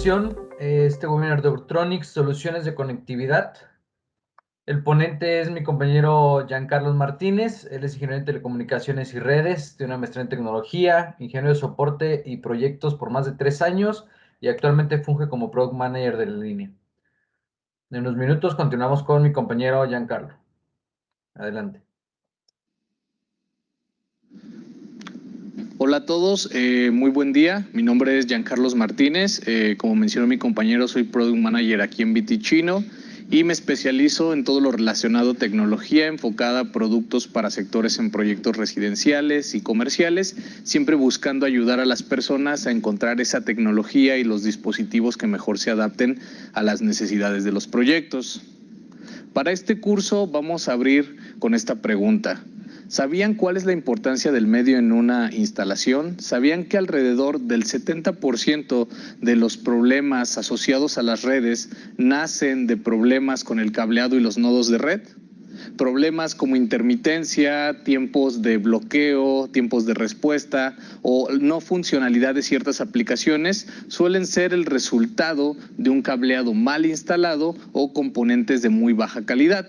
ocasión, este webinar de Urtronics, soluciones de conectividad. El ponente es mi compañero Giancarlos Martínez. Él es ingeniero en telecomunicaciones y redes, tiene una maestría en tecnología, ingeniero de soporte y proyectos por más de 3 años y actualmente funge como Product Manager de la línea. En unos minutos continuamos con mi compañero Giancarlo. Adelante. Hola a todos, muy buen día. Mi nombre es Giancarlos Martínez. Como mencionó mi compañero, soy Product Manager aquí en Vitichino y me especializo en todo lo relacionado a tecnología enfocada a productos para sectores en proyectos residenciales y comerciales, siempre buscando ayudar a las personas a encontrar esa tecnología y los dispositivos que mejor se adapten a las necesidades de los proyectos. Para este curso vamos a abrir con esta pregunta. ¿Sabían cuál es la importancia del medio en una instalación? ¿Sabían que alrededor del 70% de los problemas asociados a las redes nacen de problemas con el cableado y los nodos de red? Problemas como intermitencia, tiempos de bloqueo, tiempos de respuesta o no funcionalidad de ciertas aplicaciones suelen ser el resultado de un cableado mal instalado o componentes de muy baja calidad.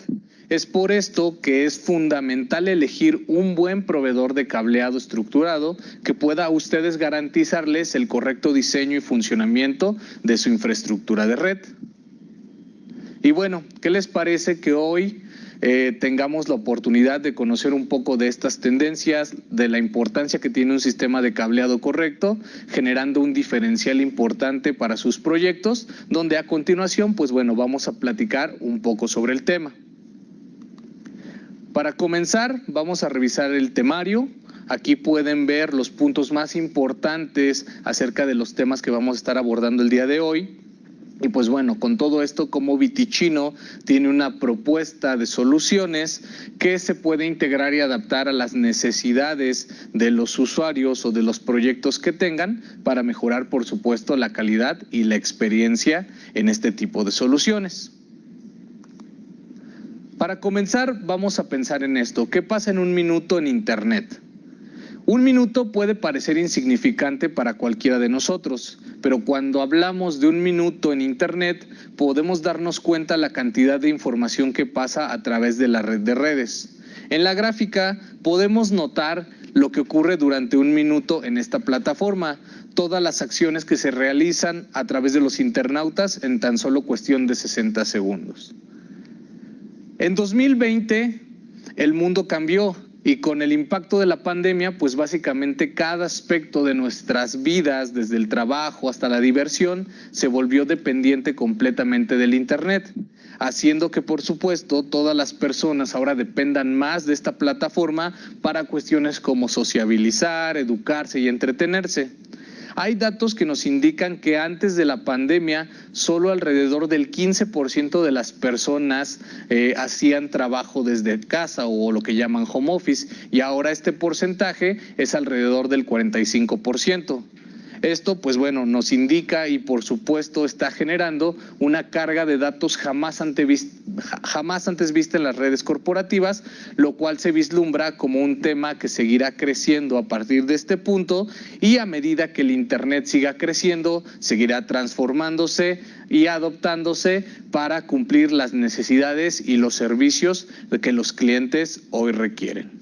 Es por esto que es fundamental elegir un buen proveedor de cableado estructurado que pueda a ustedes garantizarles el correcto diseño y funcionamiento de su infraestructura de red. Y bueno, ¿qué les parece que hoy tengamos la oportunidad de conocer un poco de estas tendencias, de la importancia que tiene un sistema de cableado correcto, generando un diferencial importante para sus proyectos, donde a continuación, pues bueno, vamos a platicar un poco sobre el tema. Para comenzar, vamos a revisar el temario. Aquí pueden ver los puntos más importantes acerca de los temas que vamos a estar abordando el día de hoy. Y pues bueno, con todo esto, como Vitichino tiene una propuesta de soluciones que se puede integrar y adaptar a las necesidades de los usuarios o de los proyectos que tengan para mejorar, por supuesto, la calidad y la experiencia en este tipo de soluciones. Para comenzar, vamos a pensar en esto. ¿Qué pasa en un minuto en Internet? Un minuto puede parecer insignificante para cualquiera de nosotros, pero cuando hablamos de un minuto en Internet, podemos darnos cuenta la cantidad de información que pasa a través de la red de redes. En la gráfica podemos notar lo que ocurre durante un minuto en esta plataforma, todas las acciones que se realizan a través de los internautas en tan solo cuestión de 60 segundos. En 2020 el mundo cambió y con el impacto de la pandemia, pues básicamente cada aspecto de nuestras vidas, desde el trabajo hasta la diversión, se volvió dependiente completamente del Internet, haciendo que por supuesto todas las personas ahora dependan más de esta plataforma para cuestiones como sociabilizar, educarse y entretenerse. Hay datos que nos indican que antes de la pandemia solo alrededor del 15% de las personas hacían trabajo desde casa o lo que llaman home office y ahora este porcentaje es alrededor del 45%. Esto, pues bueno, nos indica y por supuesto está generando una carga de datos jamás antes vista en las redes corporativas, lo cual se vislumbra como un tema que seguirá creciendo a partir de este punto y a medida que el Internet siga creciendo, seguirá transformándose y adoptándose para cumplir las necesidades y los servicios que los clientes hoy requieren.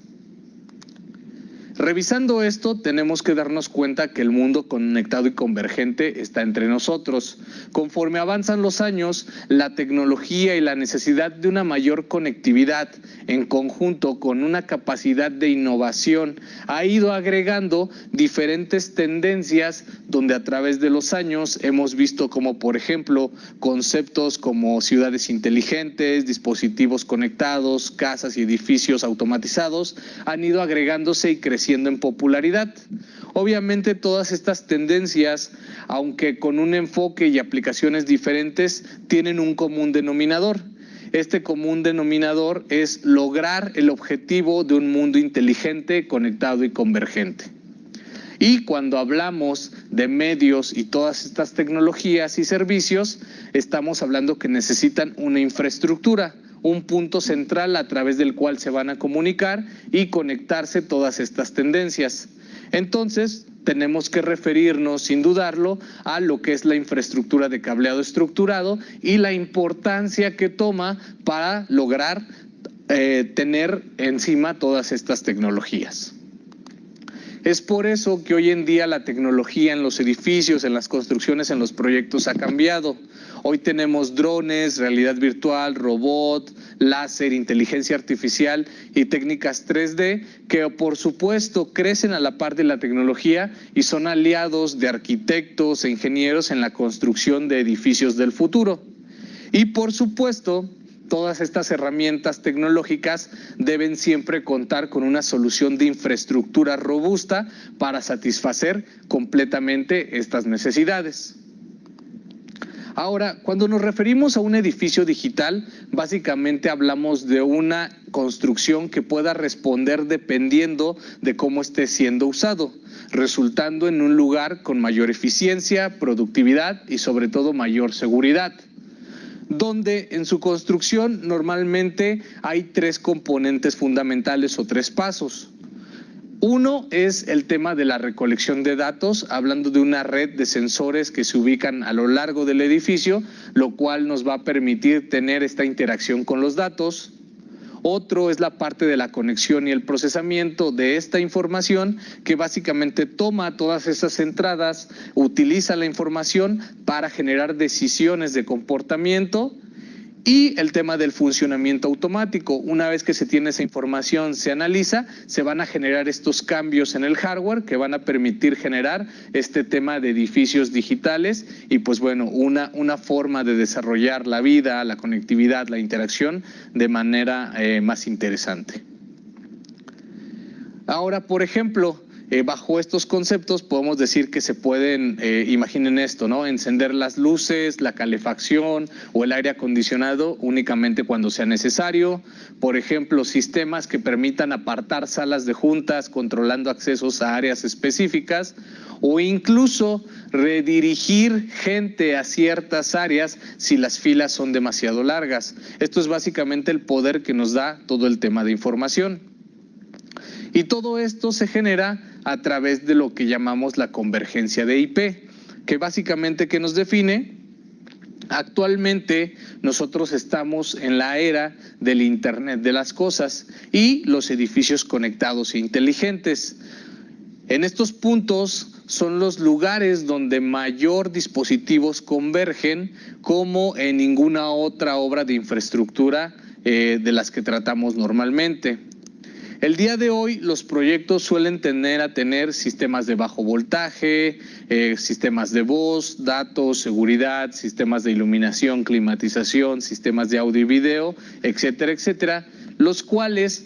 Revisando esto, tenemos que darnos cuenta que el mundo conectado y convergente está entre nosotros. Conforme avanzan los años, la tecnología y la necesidad de una mayor conectividad, en conjunto con una capacidad de innovación, ha ido agregando diferentes tendencias donde a través de los años hemos visto como, por ejemplo, conceptos como ciudades inteligentes, dispositivos conectados, casas y edificios automatizados, han ido agregándose y creciendo en popularidad. Obviamente todas estas tendencias, aunque con un enfoque y aplicaciones diferentes, tienen un común denominador. Este común denominador es lograr el objetivo de un mundo inteligente, conectado y convergente. Y cuando hablamos de medios y todas estas tecnologías y servicios, estamos hablando que necesitan una infraestructura, un punto central a través del cual se van a comunicar y conectarse todas estas tendencias. Entonces, tenemos que referirnos, sin dudarlo, a lo que es la infraestructura de cableado estructurado y la importancia que toma para lograr tener encima todas estas tecnologías. Es por eso que hoy en día la tecnología en los edificios, en las construcciones, en los proyectos ha cambiado. Hoy tenemos drones, realidad virtual, robot, láser, inteligencia artificial y técnicas 3D que por supuesto crecen a la par de la tecnología y son aliados de arquitectos e ingenieros en la construcción de edificios del futuro. Y por supuesto, todas estas herramientas tecnológicas deben siempre contar con una solución de infraestructura robusta para satisfacer completamente estas necesidades. Ahora, cuando nos referimos a un edificio digital, básicamente hablamos de una construcción que pueda responder dependiendo de cómo esté siendo usado, resultando en un lugar con mayor eficiencia, productividad y sobre todo mayor seguridad, donde en su construcción normalmente hay tres componentes fundamentales o tres pasos. Uno es el tema de la recolección de datos, hablando de una red de sensores que se ubican a lo largo del edificio, lo cual nos va a permitir tener esta interacción con los datos. Otro es la parte de la conexión y el procesamiento de esta información, que básicamente toma todas esas entradas, utiliza la información para generar decisiones de comportamiento. Y el tema del funcionamiento automático, una vez que se tiene esa información, se analiza, se van a generar estos cambios en el hardware que van a permitir generar este tema de edificios digitales y pues bueno, una forma de desarrollar la vida, la conectividad, la interacción de manera más interesante. Ahora, por ejemplo, bajo estos conceptos podemos decir que se pueden, imaginen esto, ¿no? Encender las luces, la calefacción o el aire acondicionado únicamente cuando sea necesario. Por ejemplo, sistemas que permitan apartar salas de juntas controlando accesos a áreas específicas o incluso redirigir gente a ciertas áreas si las filas son demasiado largas. Esto es básicamente el poder que nos da todo el tema de información. Y todo esto se genera a través de lo que llamamos la convergencia de IP, que básicamente ¿qué nos define? Actualmente nosotros estamos en la era del Internet de las cosas y los edificios conectados e inteligentes. En estos puntos son los lugares donde mayor dispositivos convergen como en ninguna otra obra de infraestructura de las que tratamos normalmente. El día de hoy los proyectos suelen tender a tener sistemas de bajo voltaje, sistemas de voz, datos, seguridad, sistemas de iluminación, climatización, sistemas de audio y video, etcétera, etcétera, los cuales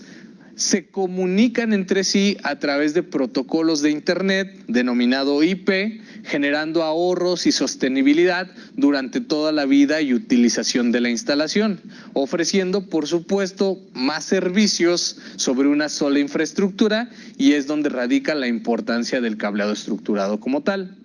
se comunican entre sí a través de protocolos de Internet denominado IP, generando ahorros y sostenibilidad durante toda la vida y utilización de la instalación, ofreciendo por supuesto más servicios sobre una sola infraestructura y es donde radica la importancia del cableado estructurado como tal.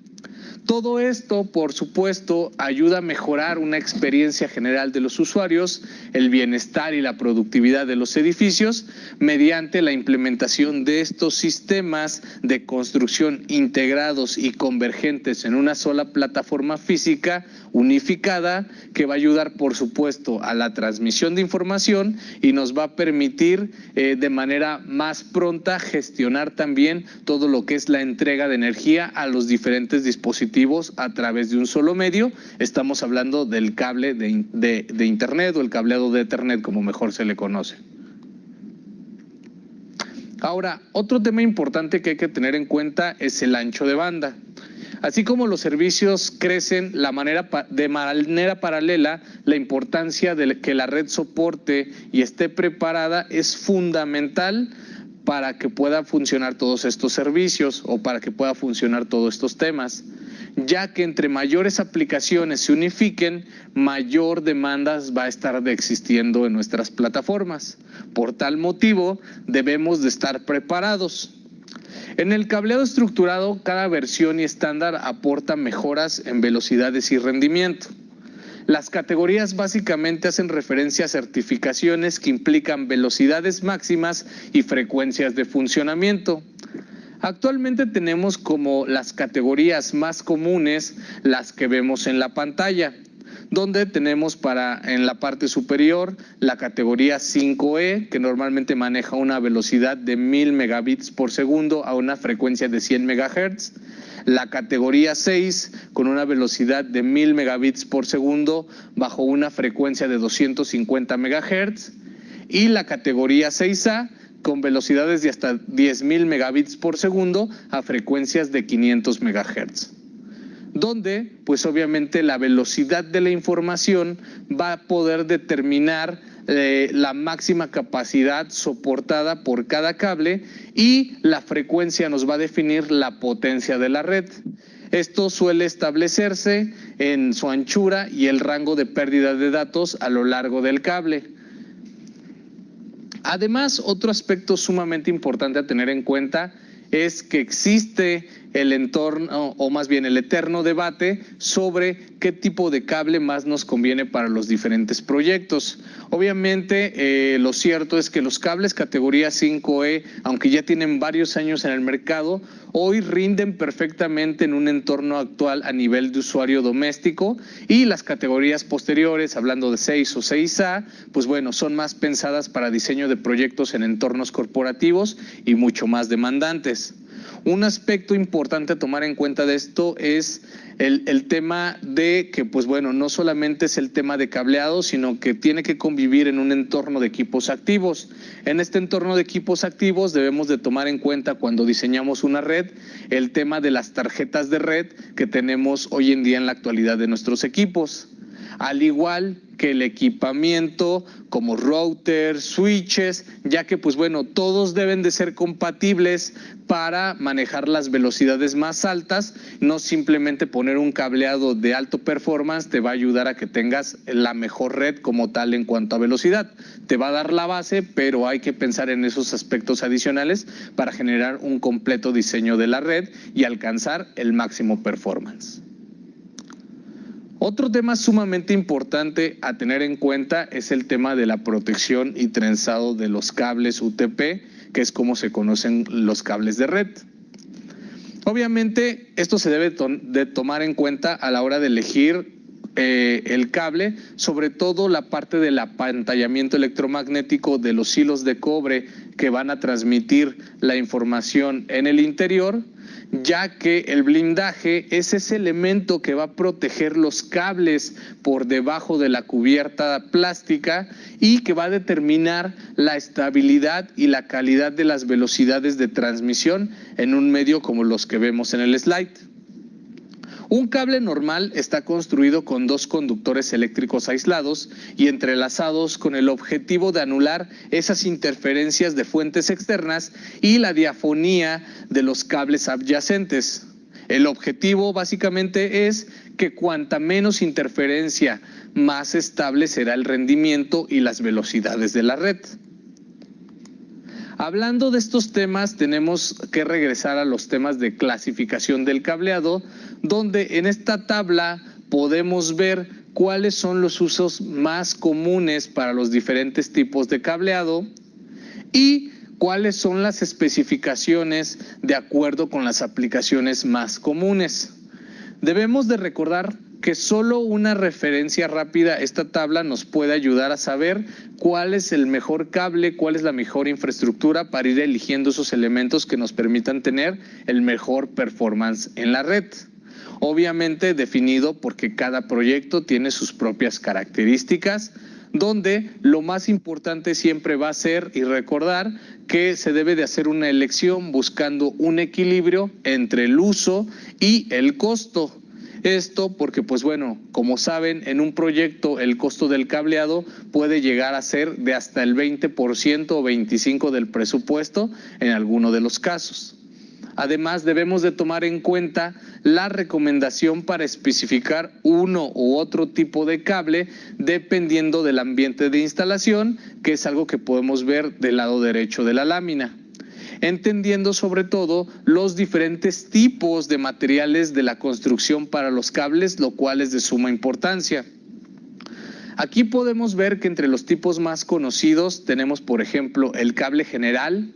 Todo esto, por supuesto, ayuda a mejorar una experiencia general de los usuarios, el bienestar y la productividad de los edificios, mediante la implementación de estos sistemas de construcción integrados y convergentes en una sola plataforma física unificada, que va a ayudar, por supuesto, a la transmisión de información y nos va a permitir de manera más pronta gestionar también todo lo que es la entrega de energía a los diferentes dispositivos a través de un solo medio. Estamos hablando del cable de Internet o el cableado de Ethernet, como mejor se le conoce. Ahora, otro tema importante que hay que tener en cuenta es el ancho de banda. Así como los servicios crecen de manera paralela, la importancia de que la red soporte y esté preparada es fundamental para que puedan funcionar todos estos servicios o para que puedan funcionar todos estos temas, ya que entre mayores aplicaciones se unifiquen, mayor demandas va a estar existiendo en nuestras plataformas. Por tal motivo, debemos de estar preparados. En el cableado estructurado, cada versión y estándar aporta mejoras en velocidades y rendimiento. Las categorías básicamente hacen referencia a certificaciones que implican velocidades máximas y frecuencias de funcionamiento. Actualmente tenemos como las categorías más comunes las que vemos en la pantalla, donde tenemos en la parte superior la categoría 5E, que normalmente maneja una velocidad de 1000 megabits por segundo a una frecuencia de 100 megahertz. La categoría 6 con una velocidad de 1000 megabits por segundo bajo una frecuencia de 250 megahertz. Y la categoría 6A con velocidades de hasta 10.000 megabits por segundo a frecuencias de 500 megahertz. Donde, pues obviamente la velocidad de la información va a poder determinar la máxima capacidad soportada por cada cable y la frecuencia nos va a definir la potencia de la red. Esto suele establecerse en su anchura y el rango de pérdida de datos a lo largo del cable. Además, otro aspecto sumamente importante a tener en cuenta es que existe el entorno, o más bien el eterno debate sobre qué tipo de cable más nos conviene para los diferentes proyectos. Obviamente, lo cierto es que los cables categoría 5E, aunque ya tienen varios años en el mercado, hoy rinden perfectamente en un entorno actual a nivel de usuario doméstico, y las categorías posteriores, hablando de 6 o 6A, pues bueno, son más pensadas para diseño de proyectos en entornos corporativos y mucho más demandantes. Un aspecto importante a tomar en cuenta de esto es el tema de que, pues bueno, no solamente es el tema de cableado, sino que tiene que convivir en un entorno de equipos activos. En este entorno de equipos activos debemos de tomar en cuenta cuando diseñamos una red el tema de las tarjetas de red que tenemos hoy en día en la actualidad de nuestros equipos. Al igual que el equipamiento como routers, switches, ya que pues bueno, todos deben de ser compatibles para manejar las velocidades más altas. No simplemente poner un cableado de alto performance te va a ayudar a que tengas la mejor red como tal en cuanto a velocidad. Te va a dar la base, pero hay que pensar en esos aspectos adicionales para generar un completo diseño de la red y alcanzar el máximo performance. Otro tema sumamente importante a tener en cuenta es el tema de la protección y trenzado de los cables UTP, que es como se conocen los cables de red. Obviamente, esto se debe de tomar en cuenta a la hora de elegir el cable, sobre todo la parte del apantallamiento electromagnético de los hilos de cobre que van a transmitir la información en el interior, ya que el blindaje es ese elemento que va a proteger los cables por debajo de la cubierta plástica y que va a determinar la estabilidad y la calidad de las velocidades de transmisión en un medio como los que vemos en el slide. Un cable normal está construido con dos conductores eléctricos aislados y entrelazados con el objetivo de anular esas interferencias de fuentes externas y la diafonía de los cables adyacentes. El objetivo básicamente es que cuanta menos interferencia, más estable será el rendimiento y las velocidades de la red. Hablando de estos temas, tenemos que regresar a los temas de clasificación del cableado, donde en esta tabla podemos ver cuáles son los usos más comunes para los diferentes tipos de cableado y cuáles son las especificaciones de acuerdo con las aplicaciones más comunes. Debemos de recordar que solo una referencia rápida a esta tabla nos puede ayudar a saber cuál es el mejor cable, cuál es la mejor infraestructura para ir eligiendo esos elementos que nos permitan tener el mejor performance en la red. Obviamente definido porque cada proyecto tiene sus propias características, donde lo más importante siempre va a ser y recordar que se debe de hacer una elección buscando un equilibrio entre el uso y el costo. Esto porque, pues bueno, como saben, en un proyecto el costo del cableado puede llegar a ser de hasta el 20% o 25% del presupuesto en alguno de los casos. Además, debemos de tomar en cuenta la recomendación para especificar uno u otro tipo de cable dependiendo del ambiente de instalación, que es algo que podemos ver del lado derecho de la lámina. Entendiendo sobre todo los diferentes tipos de materiales de la construcción para los cables, lo cual es de suma importancia. Aquí podemos ver que entre los tipos más conocidos tenemos, por ejemplo, el cable general,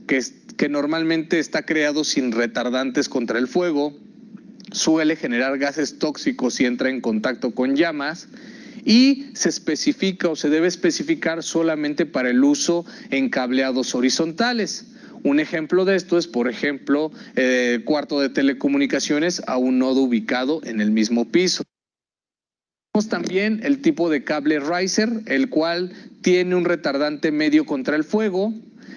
que que normalmente está creado sin retardantes contra el fuego, suele generar gases tóxicos si entra en contacto con llamas y se especifica o se debe especificar solamente para el uso en cableados horizontales. Un ejemplo de esto es, por ejemplo, cuarto de telecomunicaciones a un nodo ubicado en el mismo piso. Tenemos también el tipo de cable riser, el cual tiene un retardante medio contra el fuego.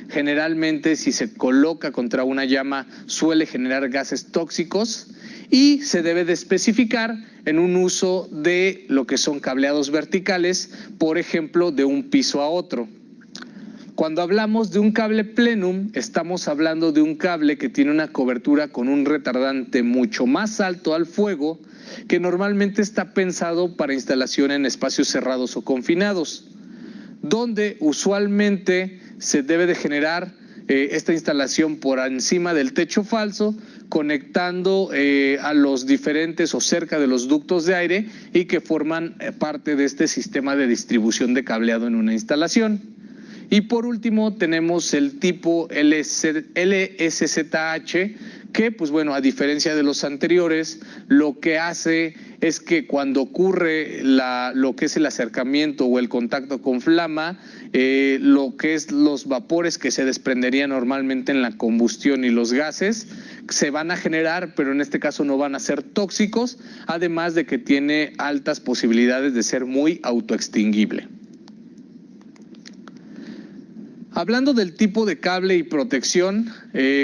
Generalmente, si se coloca contra una llama, suele generar gases tóxicos y se debe de especificar en un uso de lo que son cableados verticales, por ejemplo, de un piso a otro. Cuando hablamos de un cable plenum, estamos hablando de un cable que tiene una cobertura con un retardante mucho más alto al fuego, que normalmente está pensado para instalación en espacios cerrados o confinados, donde usualmente se debe de generar esta instalación por encima del techo falso, conectando a los diferentes o cerca de los ductos de aire y que forman parte de este sistema de distribución de cableado en una instalación. Y por último tenemos el tipo LSZH, que pues bueno, a diferencia de los anteriores, lo que hace es que cuando ocurre lo que es el acercamiento o el contacto con flama, lo que es los vapores que se desprenderían normalmente en la combustión y los gases, se van a generar, pero en este caso no van a ser tóxicos, además de que tiene altas posibilidades de ser muy autoextinguible. Hablando del tipo de cable y protección,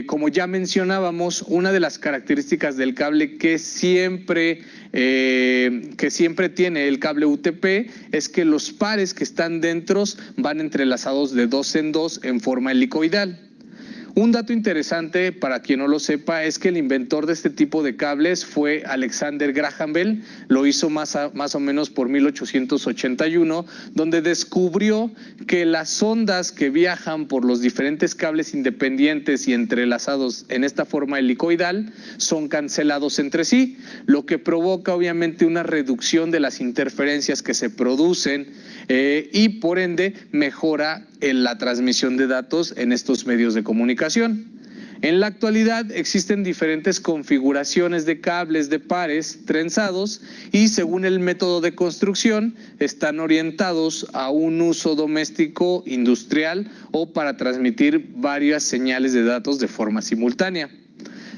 como ya mencionábamos, una de las características del cable que siempre tiene el cable UTP es que los pares que están dentro van entrelazados de 2 en 2 en forma helicoidal. Un dato interesante para quien no lo sepa es que el inventor de este tipo de cables fue Alexander Graham Bell, lo hizo más o menos por 1881, donde descubrió que las ondas que viajan por los diferentes cables independientes y entrelazados en esta forma helicoidal son cancelados entre sí, lo que provoca obviamente una reducción de las interferencias que se producen y por ende mejora la transmisión de datos en estos medios de comunicación. En la actualidad existen diferentes configuraciones de cables de pares trenzados y según el método de construcción están orientados a un uso doméstico, industrial o para transmitir varias señales de datos de forma simultánea.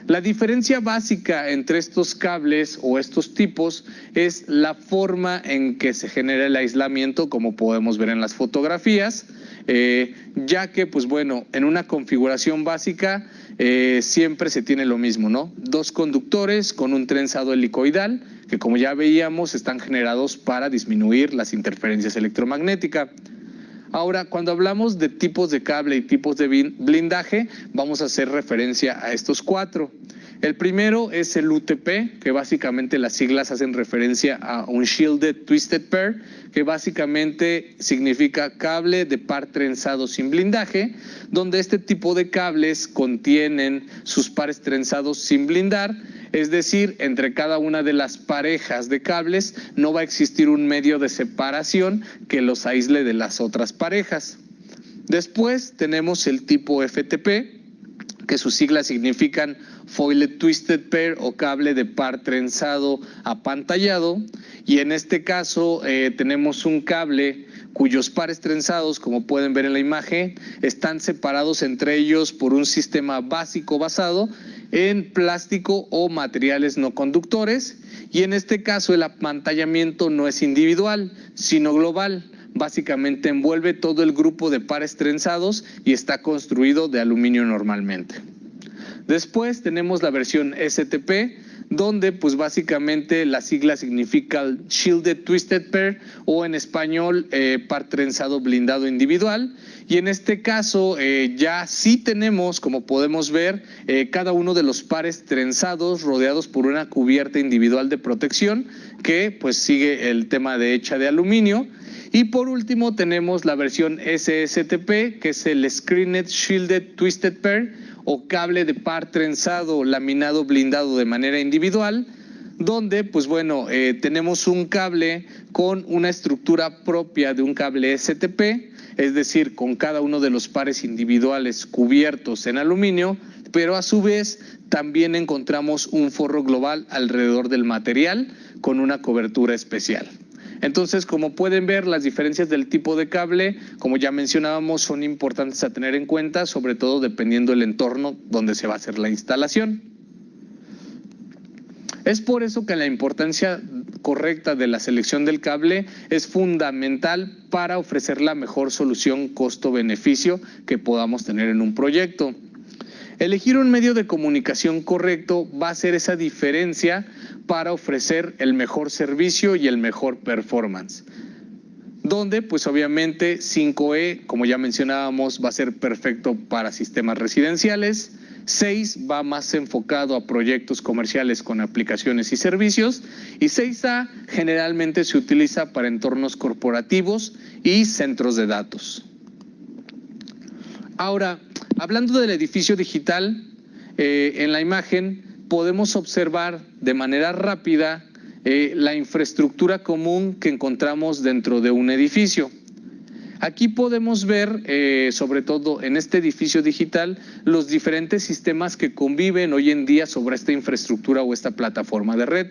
La diferencia básica entre estos cables o estos tipos es la forma en que se genera el aislamiento, como podemos ver en las fotografías, ya que pues bueno, en una configuración básica siempre se tiene lo mismo, ¿no? 2 conductores con un trenzado helicoidal, que como ya veíamos están generados para disminuir las interferencias electromagnéticas. Ahora, cuando hablamos de tipos de cable y tipos de blindaje, vamos a hacer referencia a estos 4. El primero es el UTP, que básicamente las siglas hacen referencia a un Shielded Twisted Pair, que básicamente significa cable de par trenzado sin blindaje, donde este tipo de cables contienen sus pares trenzados sin blindar, es decir, entre cada una de las parejas de cables no va a existir un medio de separación que los aísle de las otras parejas. Después tenemos el tipo FTP, que sus siglas significan Foiled Twisted Pair o cable de par trenzado apantallado, y en este caso tenemos un cable cuyos pares trenzados, como pueden ver en la imagen, están separados entre ellos por un sistema básico basado en plástico o materiales no conductores, y en este caso el apantallamiento no es individual, sino global. Básicamente envuelve todo el grupo de pares trenzados y está construido de aluminio normalmente. Después tenemos la versión STP, donde pues básicamente la sigla significa Shielded Twisted Pair o en español par trenzado blindado individual, y en este caso ya sí tenemos, como podemos ver, cada uno de los pares trenzados rodeados por una cubierta individual de protección que pues sigue el tema de hecha de aluminio. Y por último tenemos la versión SSTP, que es el Screened Shielded Twisted Pair o cable de par trenzado laminado blindado de manera individual, donde pues bueno, tenemos un cable con una estructura propia de un cable STP, es decir, con cada uno de los pares individuales cubiertos en aluminio, pero a su vez también encontramos un forro global alrededor del material con una cobertura especial. Entonces, como pueden ver, las diferencias del tipo de cable, como ya mencionábamos, son importantes a tener en cuenta, sobre todo dependiendo del entorno donde se va a hacer la instalación. Es por eso que la importancia correcta de la selección del cable es fundamental para ofrecer la mejor solución costo-beneficio que podamos tener en un proyecto. Elegir un medio de comunicación correcto va a hacer esa diferencia para ofrecer el mejor servicio y el mejor performance. Donde, pues obviamente 5E, como ya mencionábamos, va a ser perfecto para sistemas residenciales. 6 va más enfocado a proyectos comerciales con aplicaciones y servicios. Y 6A generalmente se utiliza para entornos corporativos y centros de datos. Ahora, hablando del edificio digital, en la imagen podemos observar de manera rápida la infraestructura común que encontramos dentro de un edificio. Aquí podemos ver, sobre todo en este edificio digital, los diferentes sistemas que conviven hoy en día sobre esta infraestructura o esta plataforma de red.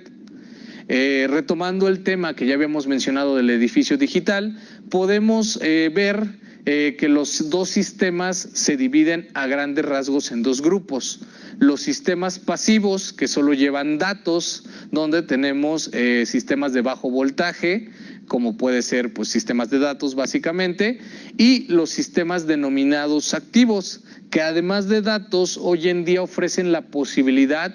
Retomando el tema que ya habíamos mencionado del edificio digital, podemos ver que los dos sistemas se dividen a grandes rasgos en dos grupos. Los sistemas pasivos, que solo llevan datos, donde tenemos sistemas de bajo voltaje, como puede ser pues sistemas de datos básicamente, y los sistemas denominados activos, que además de datos hoy en día ofrecen la posibilidad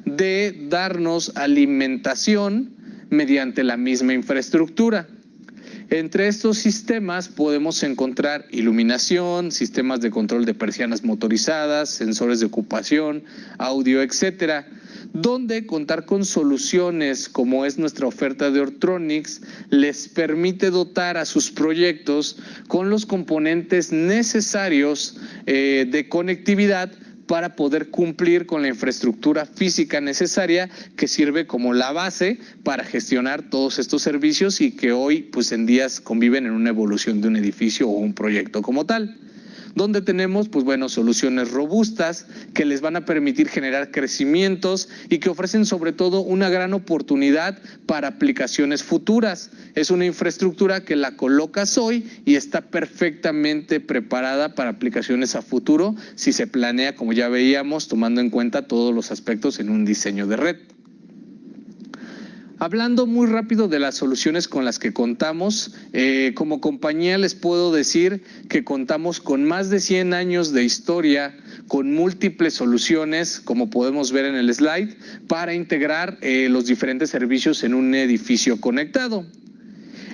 de darnos alimentación mediante la misma infraestructura. Entre estos sistemas podemos encontrar iluminación, sistemas de control de persianas motorizadas, sensores de ocupación, audio, etcétera, donde contar con soluciones como es nuestra oferta de Ortronix les permite dotar a sus proyectos con los componentes necesarios de conectividad para poder cumplir con la infraestructura física necesaria que sirve como la base para gestionar todos estos servicios y que hoy pues en días conviven en una evolución de un edificio o un proyecto como tal, donde tenemos pues bueno soluciones robustas que les van a permitir generar crecimientos y que ofrecen sobre todo una gran oportunidad para aplicaciones futuras. Es una infraestructura que la colocas hoy y está perfectamente preparada para aplicaciones a futuro si se planea, como ya veíamos, tomando en cuenta todos los aspectos en un diseño de red. Hablando muy rápido de las soluciones con las que contamos, como compañía les puedo decir que contamos con más de 100 años de historia, con múltiples soluciones, como podemos ver en el slide, para integrar los diferentes servicios en un edificio conectado.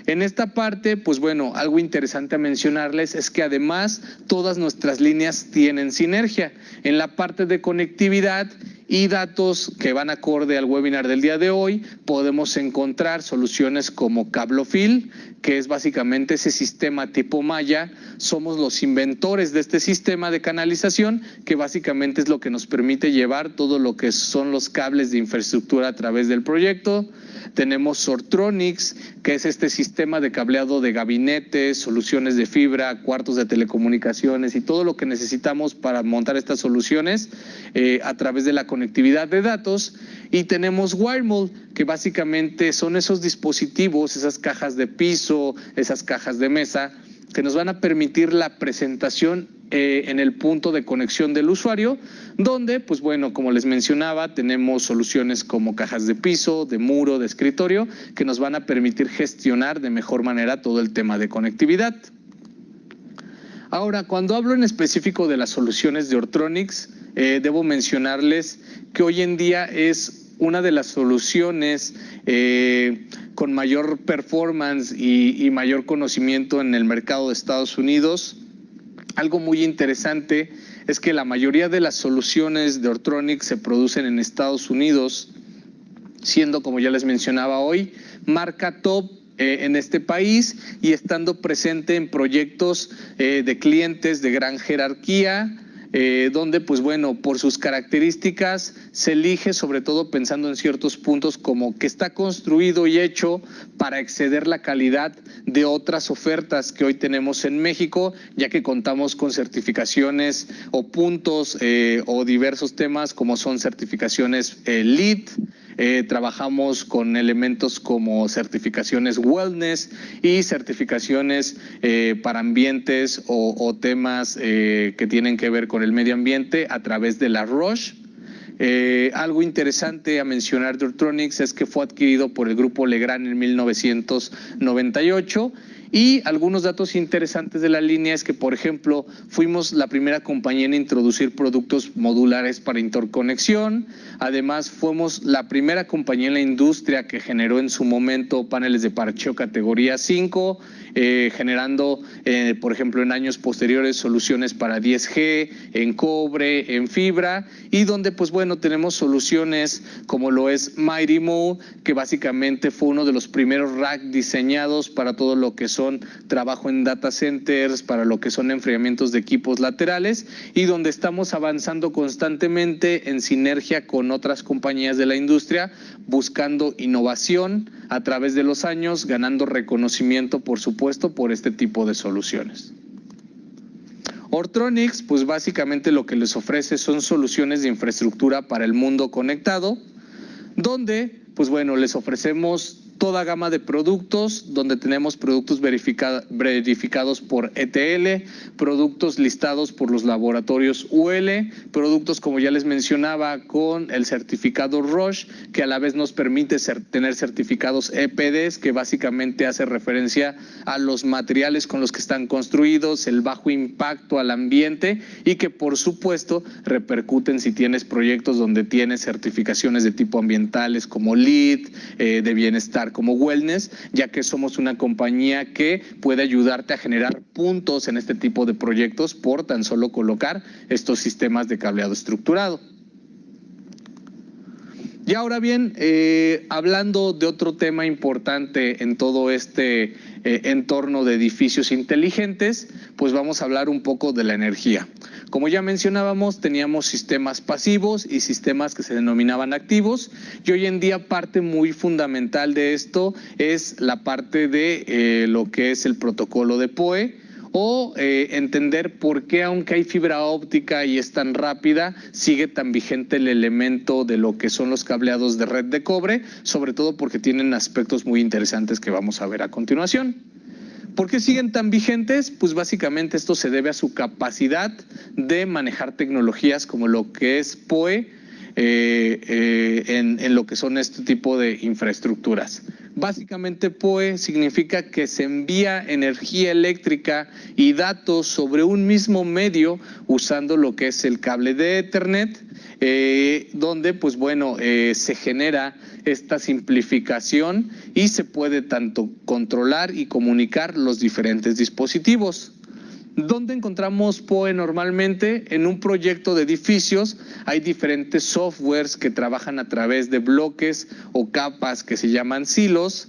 En esta parte, pues bueno, algo interesante a mencionarles es que además todas nuestras líneas tienen sinergia. En la parte de conectividad y datos que van acorde al webinar del día de hoy, podemos encontrar soluciones como Cablofil, que es básicamente ese sistema tipo malla. Somos los inventores de este sistema de canalización, que básicamente es lo que nos permite llevar todo lo que son los cables de infraestructura a través del proyecto. Tenemos Ortronix, que es este sistema de cableado de gabinetes, soluciones de fibra, cuartos de telecomunicaciones y todo lo que necesitamos para montar estas soluciones a través de la conectividad de datos. Y tenemos WireMold, que básicamente son esos dispositivos, esas cajas de piso, esas cajas de mesa, que nos van a permitir la presentación en el punto de conexión del usuario, donde, pues bueno, como les mencionaba, tenemos soluciones como cajas de piso, de muro, de escritorio, que nos van a permitir gestionar de mejor manera todo el tema de conectividad. Ahora, cuando hablo en específico de las soluciones de Ortronix, debo mencionarles que hoy en día es una de las soluciones con mayor performance y mayor conocimiento en el mercado de Estados Unidos. Algo muy interesante es que la mayoría de las soluciones de Ortronix se producen en Estados Unidos, siendo, como ya les mencionaba hoy, marca top en este país y estando presente en proyectos de clientes de gran jerarquía, donde pues bueno, por sus características se elige sobre todo pensando en ciertos puntos como que está construido y hecho para exceder la calidad de otras ofertas que hoy tenemos en México, ya que contamos con certificaciones o puntos o diversos temas como son certificaciones LEED. Trabajamos con elementos como certificaciones wellness y certificaciones para ambientes o temas que tienen que ver con el medio ambiente a través de la Roche. Algo interesante a mencionar de Ultronics es que fue adquirido por el grupo Legrand en 1998. Y algunos datos interesantes de la línea es que, por ejemplo, fuimos la primera compañía en introducir productos modulares para interconexión. Además, fuimos la primera compañía en la industria que generó en su momento paneles de parcheo categoría 5, generando, por ejemplo, en años posteriores soluciones para 10G, en cobre, en fibra, y donde, pues bueno, tenemos soluciones como lo es Mighty Mo, que básicamente fue uno de los primeros rack diseñados para todo lo que son trabajo en data centers, para lo que son enfriamientos de equipos laterales, y donde estamos avanzando constantemente en sinergia con otras compañías de la industria, buscando innovación a través de los años, ganando reconocimiento, por supuesto, por este tipo de soluciones. Ortronics, pues básicamente lo que les ofrece son soluciones de infraestructura para el mundo conectado, donde, pues bueno, les ofrecemos toda gama de productos, donde tenemos productos verificados por ETL, productos listados por los laboratorios UL, productos como ya les mencionaba con el certificado Roche, que a la vez nos permite tener certificados EPDs, que básicamente hace referencia a los materiales con los que están construidos, el bajo impacto al ambiente y que por supuesto repercuten si tienes proyectos donde tienes certificaciones de tipo ambientales como LEED, de bienestar como wellness, ya que somos una compañía que puede ayudarte a generar puntos en este tipo de proyectos por tan solo colocar estos sistemas de cableado estructurado. Y ahora bien, hablando de otro tema importante en todo este entorno de edificios inteligentes, pues vamos a hablar un poco de la energía. Como ya mencionábamos, teníamos sistemas pasivos y sistemas que se denominaban activos, y hoy en día parte muy fundamental de esto es la parte de lo que es el protocolo de PoE, o entender por qué, aunque hay fibra óptica y es tan rápida, sigue tan vigente el elemento de lo que son los cableados de red de cobre, sobre todo porque tienen aspectos muy interesantes que vamos a ver a continuación. ¿Por qué siguen tan vigentes? Pues básicamente esto se debe a su capacidad de manejar tecnologías como lo que es PoE, en lo que son este tipo de infraestructuras. Básicamente PoE significa que se envía energía eléctrica y datos sobre un mismo medio usando lo que es el cable de Ethernet, donde pues bueno, se genera esta simplificación y se puede tanto controlar y comunicar los diferentes dispositivos. ¿Dónde encontramos PoE normalmente? En un proyecto de edificios hay diferentes softwares que trabajan a través de bloques o capas que se llaman silos,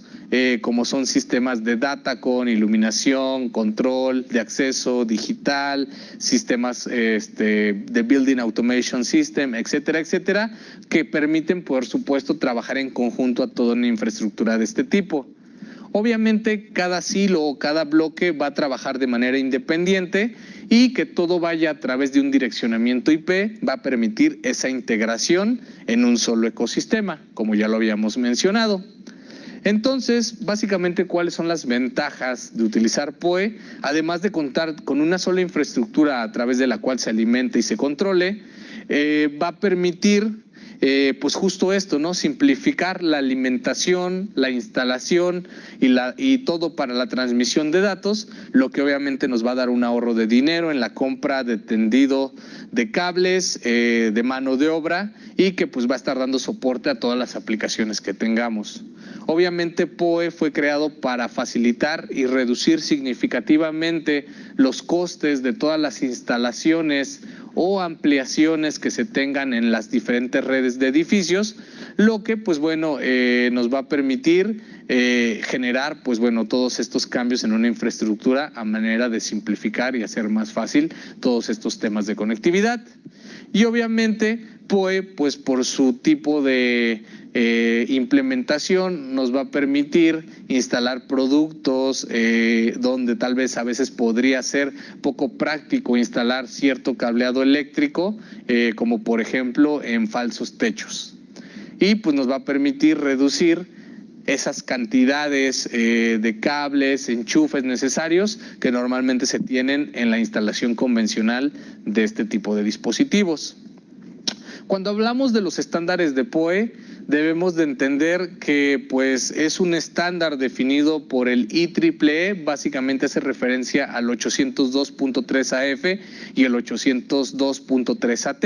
como son sistemas de datacom, iluminación, control de acceso digital, sistemas de Building Automation System, etcétera, etcétera, que permiten, por supuesto, trabajar en conjunto a toda una infraestructura de este tipo. Obviamente cada silo o cada bloque va a trabajar de manera independiente y que todo vaya a través de un direccionamiento IP va a permitir esa integración en un solo ecosistema, como ya lo habíamos mencionado. Entonces, básicamente, ¿cuáles son las ventajas de utilizar PoE? Además de contar con una sola infraestructura a través de la cual se alimente y se controle, va a permitir pues justo esto, ¿no? Simplificar la alimentación, la instalación y todo para la transmisión de datos, lo que obviamente nos va a dar un ahorro de dinero en la compra de tendido de cables, de mano de obra, y que pues va a estar dando soporte a todas las aplicaciones que tengamos. Obviamente PoE fue creado para facilitar y reducir significativamente los costes de todas las instalaciones o ampliaciones que se tengan en las diferentes redes de edificios, lo que pues bueno nos va a permitir generar pues bueno todos estos cambios en una infraestructura a manera de simplificar y hacer más fácil todos estos temas de conectividad. Y obviamente POE, pues por su tipo de implementación, nos va a permitir instalar productos donde tal vez a veces podría ser poco práctico instalar cierto cableado eléctrico, como por ejemplo en falsos techos. Y pues nos va a permitir reducir esas cantidades de cables, enchufes necesarios que normalmente se tienen en la instalación convencional de este tipo de dispositivos. Cuando hablamos de los estándares de POE, debemos de entender que pues es un estándar definido por el IEEE, básicamente hace referencia al 802.3 AF y el 802.3 AT.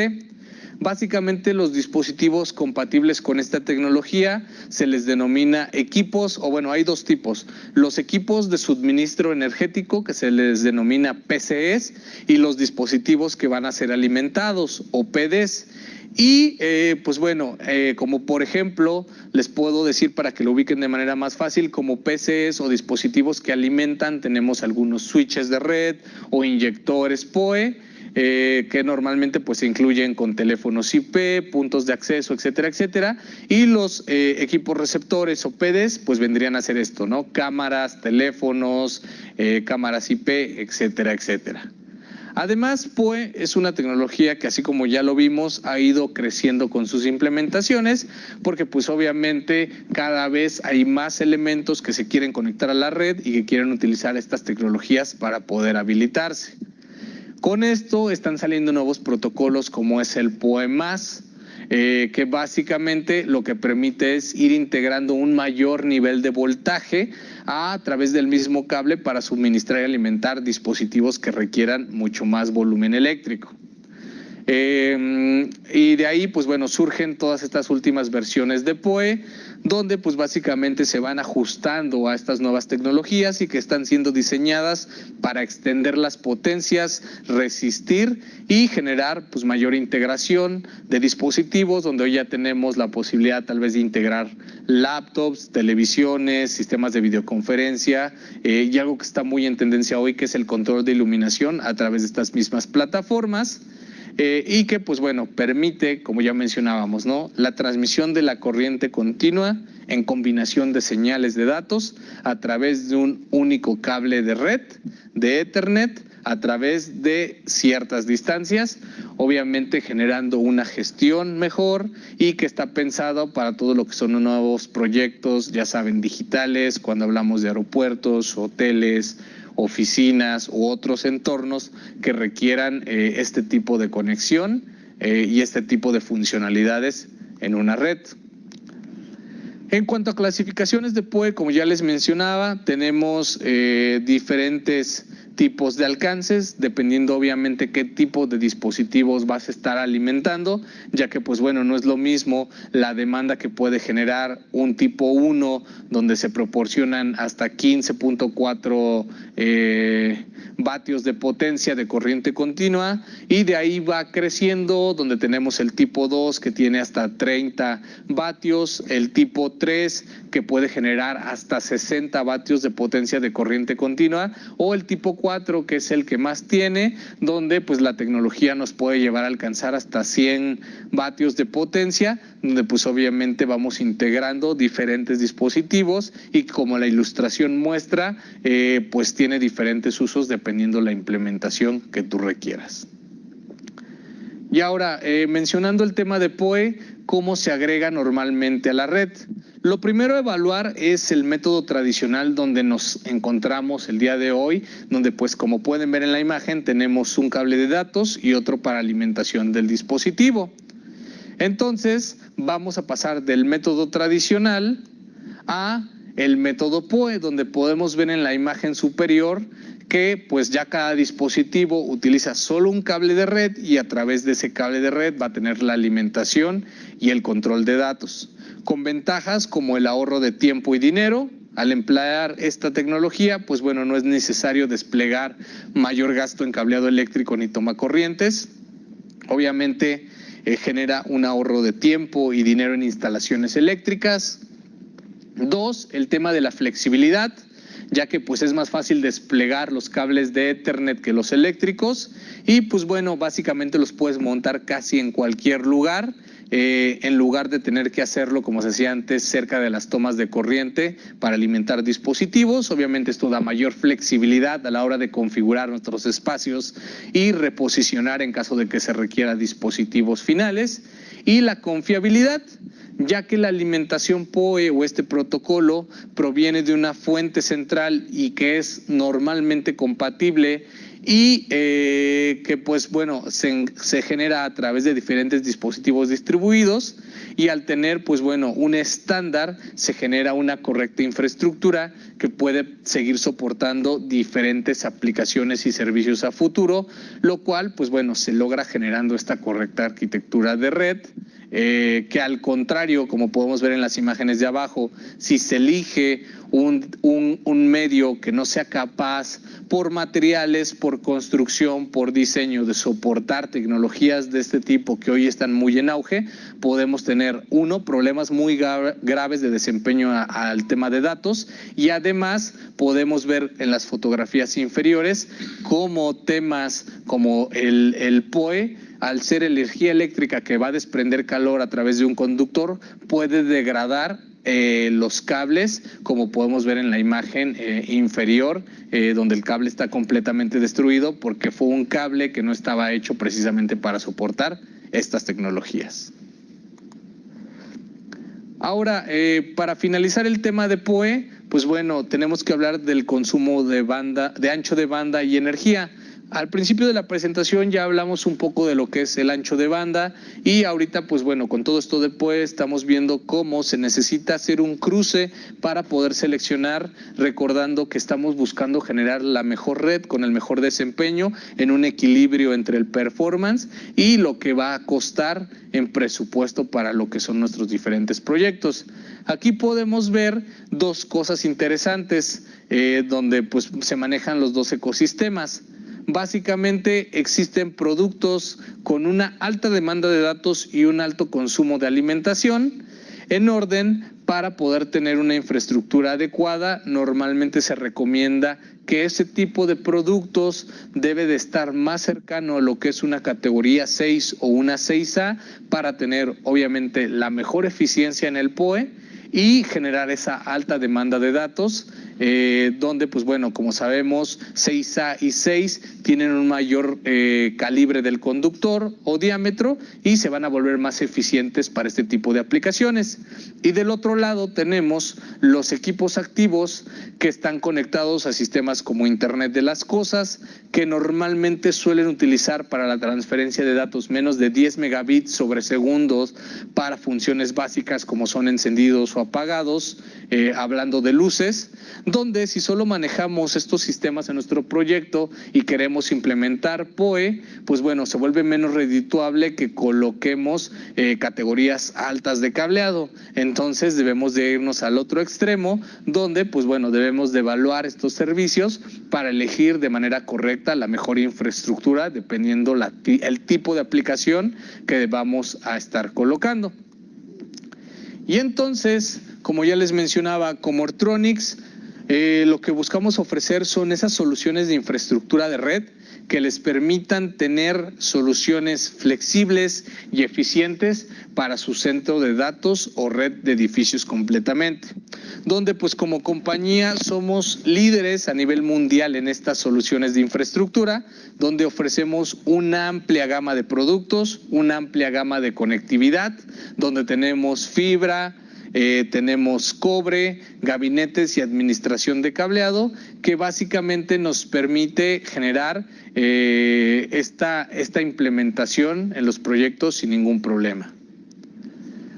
Básicamente los dispositivos compatibles con esta tecnología se les denomina equipos, o bueno, hay dos tipos. Los equipos de suministro energético, que se les denomina PCEs, y los dispositivos que van a ser alimentados, o PDEs. Y pues bueno, como por ejemplo, les puedo decir para que lo ubiquen de manera más fácil, como PCs o dispositivos que alimentan, tenemos algunos switches de red o inyectores POE, que normalmente pues se incluyen con teléfonos IP, puntos de acceso, etcétera, etcétera. Y los equipos receptores o PDEs pues vendrían a ser esto, ¿no? Cámaras, teléfonos, cámaras IP, etcétera, etcétera. Además, POE es una tecnología que, así como ya lo vimos, ha ido creciendo con sus implementaciones, porque pues obviamente cada vez hay más elementos que se quieren conectar a la red y que quieren utilizar estas tecnologías para poder habilitarse. Con esto están saliendo nuevos protocolos como es el POE+, que básicamente lo que permite es ir integrando un mayor nivel de voltaje a través del mismo cable para suministrar y alimentar dispositivos que requieran mucho más volumen eléctrico. Y de ahí pues bueno surgen todas estas últimas versiones de POE, donde pues básicamente se van ajustando a estas nuevas tecnologías y que están siendo diseñadas para extender las potencias, resistir y generar pues mayor integración de dispositivos, donde hoy ya tenemos la posibilidad tal vez de integrar laptops, televisiones, sistemas de videoconferencia, y algo que está muy en tendencia hoy, que es el control de iluminación a través de estas mismas plataformas. Y que pues bueno permite, como ya mencionábamos, ¿no?, la transmisión de la corriente continua en combinación de señales de datos a través de un único cable de red de Ethernet a través de ciertas distancias, obviamente generando una gestión mejor y que está pensado para todo lo que son nuevos proyectos, ya saben, digitales, cuando hablamos de aeropuertos, hoteles, oficinas u otros entornos que requieran este tipo de conexión y este tipo de funcionalidades en una red. En cuanto a clasificaciones de POE, como ya les mencionaba, tenemos diferentes tipos de alcances, dependiendo obviamente qué tipo de dispositivos vas a estar alimentando, ya que pues bueno, no es lo mismo la demanda que puede generar un tipo 1, donde se proporcionan hasta 15.4 vatios de potencia de corriente continua, y de ahí va creciendo, donde tenemos el tipo 2 que tiene hasta 30 vatios, el tipo 3 que puede generar hasta 60 vatios de potencia de corriente continua, o el tipo 4 que es el que más tiene, donde pues la tecnología nos puede llevar a alcanzar hasta 100 vatios de potencia, donde pues obviamente vamos integrando diferentes dispositivos y como la ilustración muestra, pues tiene diferentes usos dependiendo la implementación que tú requieras. Y ahora, mencionando el tema de POE, ¿cómo se agrega normalmente a la red? Lo primero a evaluar es el método tradicional donde nos encontramos el día de hoy, donde pues como pueden ver en la imagen tenemos un cable de datos y otro para alimentación del dispositivo. Entonces vamos a pasar del método tradicional a el método POE, donde podemos ver en la imagen superior que pues ya cada dispositivo utiliza solo un cable de red y a través de ese cable de red va a tener la alimentación y el control de datos, con ventajas como el ahorro de tiempo y dinero. Al emplear esta tecnología, pues bueno, no es necesario desplegar mayor gasto en cableado eléctrico ni tomacorrientes. Obviamente genera un ahorro de tiempo y dinero en instalaciones eléctricas. 2, el tema de la flexibilidad, ya que pues es más fácil desplegar los cables de Ethernet que los eléctricos y pues bueno, básicamente los puedes montar casi en cualquier lugar, en lugar de tener que hacerlo como se hacía antes cerca de las tomas de corriente para alimentar dispositivos. Obviamente esto da mayor flexibilidad a la hora de configurar nuestros espacios y reposicionar en caso de que se requiera dispositivos finales. Y la confiabilidad, ya que la alimentación PoE o este protocolo proviene de una fuente central y que es normalmente compatible y que pues bueno se genera a través de diferentes dispositivos distribuidos, y al tener pues bueno un estándar se genera una correcta infraestructura que puede seguir soportando diferentes aplicaciones y servicios a futuro, lo cual pues bueno se logra generando esta correcta arquitectura de red. Que al contrario, como podemos ver en las imágenes de abajo, si se elige un medio que no sea capaz por materiales, por construcción, por diseño de soportar tecnologías de este tipo que hoy están muy en auge, podemos tener problemas muy graves de desempeño al tema de datos, y además podemos ver en las fotografías inferiores cómo temas como el PoE, al ser energía eléctrica que va a desprender calor a través de un conductor, puede degradar los cables, como podemos ver en la imagen inferior, donde el cable está completamente destruido porque fue un cable que no estaba hecho precisamente para soportar estas tecnologías. Ahora, para finalizar el tema de PoE, pues bueno, tenemos que hablar del consumo de ancho de banda y energía. Al principio de la presentación ya hablamos un poco de lo que es el ancho de banda, y ahorita pues bueno, con todo esto de PoE estamos viendo cómo se necesita hacer un cruce para poder seleccionar, recordando que estamos buscando generar la mejor red con el mejor desempeño en un equilibrio entre el performance y lo que va a costar en presupuesto para lo que son nuestros diferentes proyectos. Aquí podemos ver dos cosas interesantes donde pues se manejan los dos ecosistemas. Básicamente existen productos con una alta demanda de datos y un alto consumo de alimentación. En orden, para poder tener una infraestructura adecuada, normalmente se recomienda que ese tipo de productos debe de estar más cercano a lo que es una categoría 6 o una 6A para tener obviamente la mejor eficiencia en el PoE y generar esa alta demanda de datos, donde pues bueno, como sabemos, 6A y 6 tienen un mayor calibre del conductor o diámetro y se van a volver más eficientes para este tipo de aplicaciones. Y del otro lado tenemos los equipos activos que están conectados a sistemas como Internet de las Cosas, que normalmente suelen utilizar para la transferencia de datos menos de 10 megabits sobre segundos para funciones básicas como son encendidos o apagados, hablando de luces, donde si solo manejamos estos sistemas en nuestro proyecto y queremos implementar PoE, pues bueno, se vuelve menos redituable que coloquemos categorías altas de cableado. Entonces debemos de irnos al otro extremo, donde pues bueno, debemos de evaluar estos servicios para elegir de manera correcta la mejor infraestructura dependiendo el tipo de aplicación que vamos a estar colocando. Y entonces, como ya les mencionaba, como Ortronix, lo que buscamos ofrecer son esas soluciones de infraestructura de red que les permitan tener soluciones flexibles y eficientes para su centro de datos o red de edificios completamente, donde pues como compañía somos líderes a nivel mundial en estas soluciones de infraestructura, donde ofrecemos una amplia gama de productos, una amplia gama de conectividad, donde tenemos fibra, tenemos cobre, gabinetes y administración de cableado, que básicamente nos permite generar esta implementación en los proyectos sin ningún problema.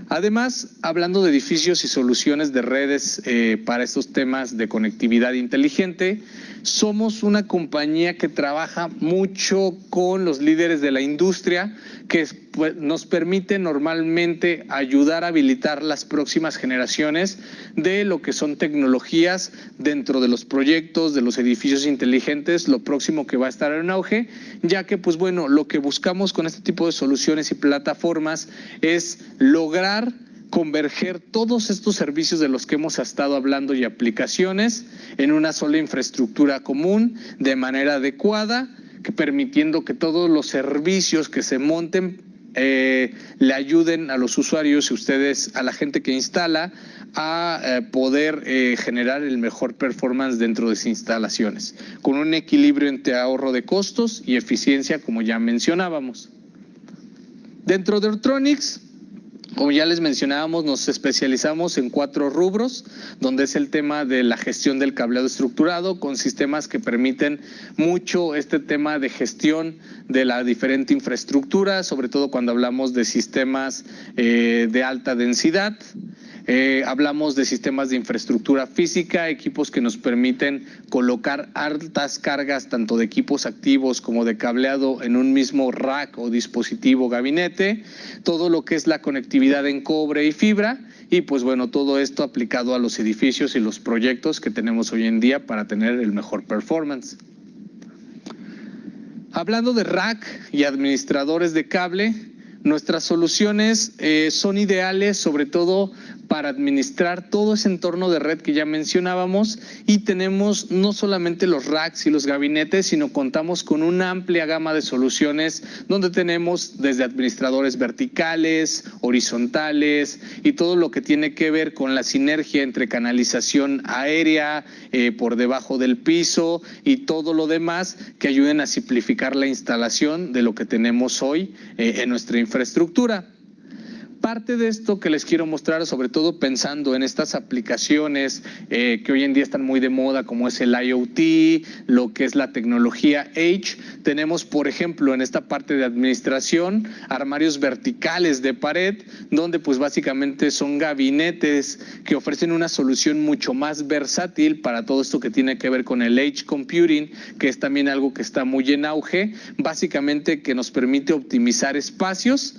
Además, hablando de edificios y soluciones de redes para estos temas de conectividad inteligente, Somos una compañía que trabaja mucho con los líderes de la industria, que pues, nos permite normalmente ayudar a habilitar las próximas generaciones de lo que son tecnologías dentro de los proyectos, de los edificios inteligentes, lo próximo que va a estar en auge, ya que pues bueno, lo que buscamos con este tipo de soluciones y plataformas es lograr converger todos estos servicios de los que hemos estado hablando y aplicaciones en una sola infraestructura común de manera adecuada, permitiendo que todos los servicios que se monten le ayuden a los usuarios y ustedes, a la gente que instala, a poder generar el mejor performance dentro de sus instalaciones, con un equilibrio entre ahorro de costos y eficiencia, como ya mencionábamos. Dentro de Ortronix, como ya les mencionábamos, nos especializamos en 4 rubros, donde es el tema de la gestión del cableado estructurado, con sistemas que permiten mucho este tema de gestión de la diferente infraestructura, sobre todo cuando hablamos de sistemas de alta densidad. Hablamos de sistemas de infraestructura física, equipos que nos permiten colocar altas cargas tanto de equipos activos como de cableado en un mismo rack o dispositivo gabinete, todo lo que es la conectividad en cobre y fibra y pues bueno, todo esto aplicado a los edificios y los proyectos que tenemos hoy en día para tener el mejor performance. Hablando de rack y administradores de cable, nuestras soluciones son ideales sobre todo para administrar todo ese entorno de red que ya mencionábamos y tenemos no solamente los racks y los gabinetes, sino contamos con una amplia gama de soluciones donde tenemos desde administradores verticales, horizontales y todo lo que tiene que ver con la sinergia entre canalización aérea por debajo del piso y todo lo demás que ayuden a simplificar la instalación de lo que tenemos hoy en nuestra infraestructura. Parte de esto que les quiero mostrar, sobre todo pensando en estas aplicaciones que hoy en día están muy de moda, como es el IoT, lo que es la tecnología Edge, tenemos por ejemplo en esta parte de administración armarios verticales de pared, donde pues básicamente son gabinetes que ofrecen una solución mucho más versátil para todo esto que tiene que ver con el Edge Computing, que es también algo que está muy en auge, básicamente que nos permite optimizar espacios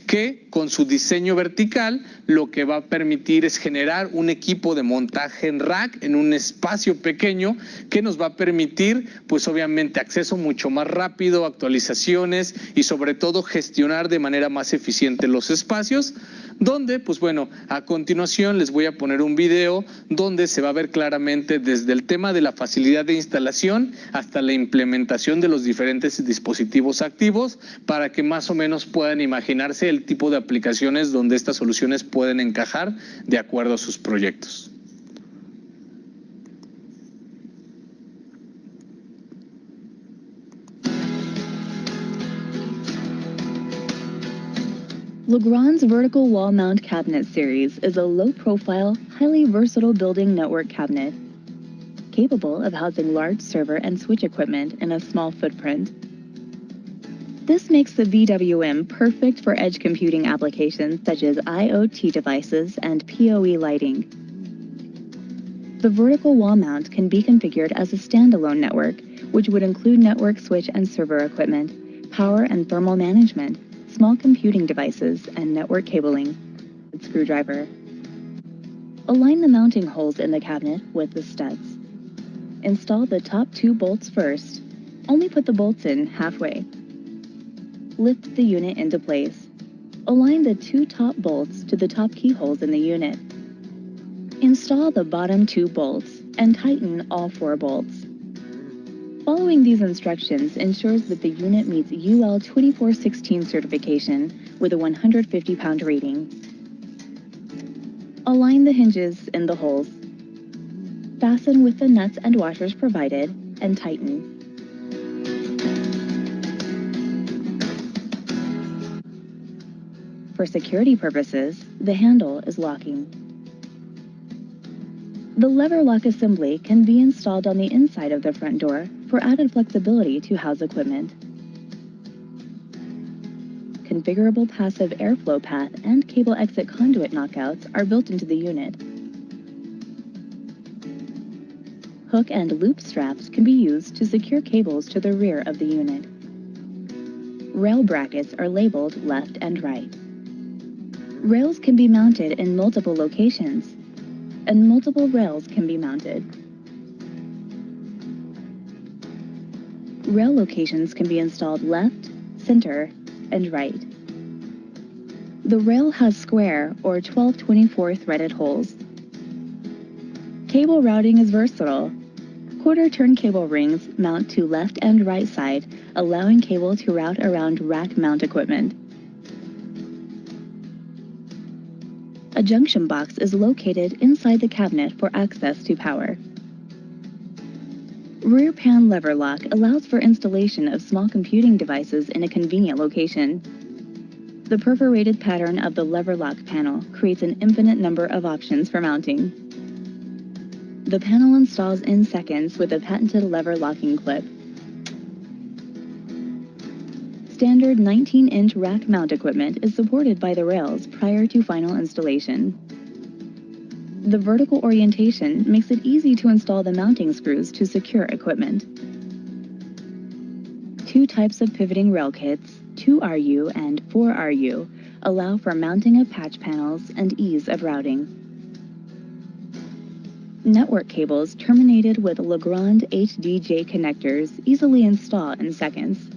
que con su diseño vertical lo que va a permitir es generar un equipo de montaje en rack en un espacio pequeño que nos va a permitir pues obviamente acceso mucho más rápido, actualizaciones y sobre todo gestionar de manera más eficiente los espacios, donde pues bueno, a continuación les voy a poner un video donde se va a ver claramente desde el tema de la facilidad de instalación hasta la implementación de los diferentes dispositivos activos para que más o menos puedan imaginarse el tipo de aplicaciones donde estas soluciones pueden encajar de acuerdo a sus proyectos. Legrand's vertical wall mount cabinet series is a low-profile, highly versatile building network cabinet, capable of housing large server and switch equipment in a small footprint. This makes the VWM perfect for edge computing applications such as IoT devices and PoE lighting. The vertical wall mount can be configured as a standalone network, which would include network switch and server equipment, power and thermal management, small computing devices, and network cabling. Screwdriver. Align the mounting holes in the cabinet with the studs. Install the top 2 bolts first. Only put the bolts in halfway. Lift the unit into place. Align the 2 top bolts to the top keyholes in the unit. Install the bottom 2 bolts and tighten all 4 bolts. Following these instructions ensures that the unit meets UL 2416 certification with a 150-pound rating. Align the hinges in the holes. Fasten with the nuts and washers provided and tighten. For security purposes, the handle is locking. The lever lock assembly can be installed on the inside of the front door for added flexibility to house equipment. Configurable passive airflow path and cable exit conduit knockouts are built into the unit. hook and loop straps can be used to secure cables to the rear of the unit. Rail brackets are labeled left and right. Rails can be mounted in multiple locations, and multiple rails can be mounted. Rail locations can be installed left, center, and right. The rail has square or 12-24 threaded holes. Cable routing is versatile. Quarter-turn cable rings mount to left and right side, allowing cable to route around rack mount equipment. A junction box is located inside the cabinet for access to power. Rear pan lever lock allows for installation of small computing devices in a convenient location. The perforated pattern of the lever lock panel creates an infinite number of options for mounting. The panel installs in seconds with a patented lever locking clip. Standard 19-inch rack mount equipment is supported by the rails prior to final installation. The vertical orientation makes it easy to install the mounting screws to secure equipment. Two types of pivoting rail kits, 2RU and 4RU, allow for mounting of patch panels and ease of routing. Network cables terminated with Legrand HDJ connectors easily install in seconds.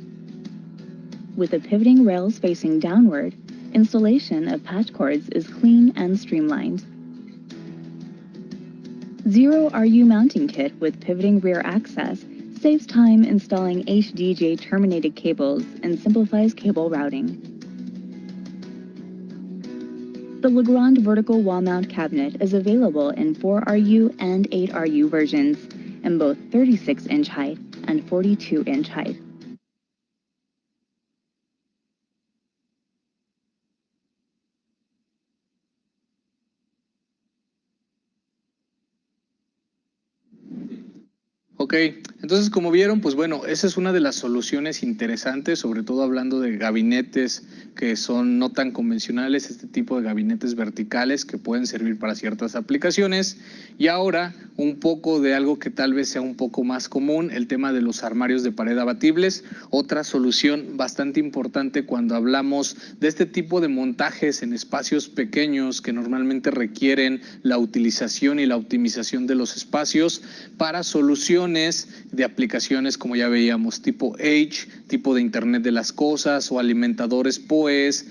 With the pivoting rails facing downward, installation of patch cords is clean and streamlined. 0RU mounting kit with pivoting rear access saves time installing HDJ terminated cables and simplifies cable routing. The Legrand vertical wall mount cabinet is available in 4RU and 8RU versions in both 36-inch height and 42-inch height. Ok, entonces como vieron, pues bueno, esa es una de las soluciones interesantes, sobre todo hablando de gabinetes que son no tan convencionales, este tipo de gabinetes verticales que pueden servir para ciertas aplicaciones. Y ahora un poco de algo que tal vez sea un poco más común, el tema de los armarios de pared abatibles, otra solución bastante importante cuando hablamos de este tipo de montajes en espacios pequeños que normalmente requieren la utilización y la optimización de los espacios para soluciones de aplicaciones como ya veíamos, tipo Edge, tipo de Internet de las Cosas o alimentadores PoEs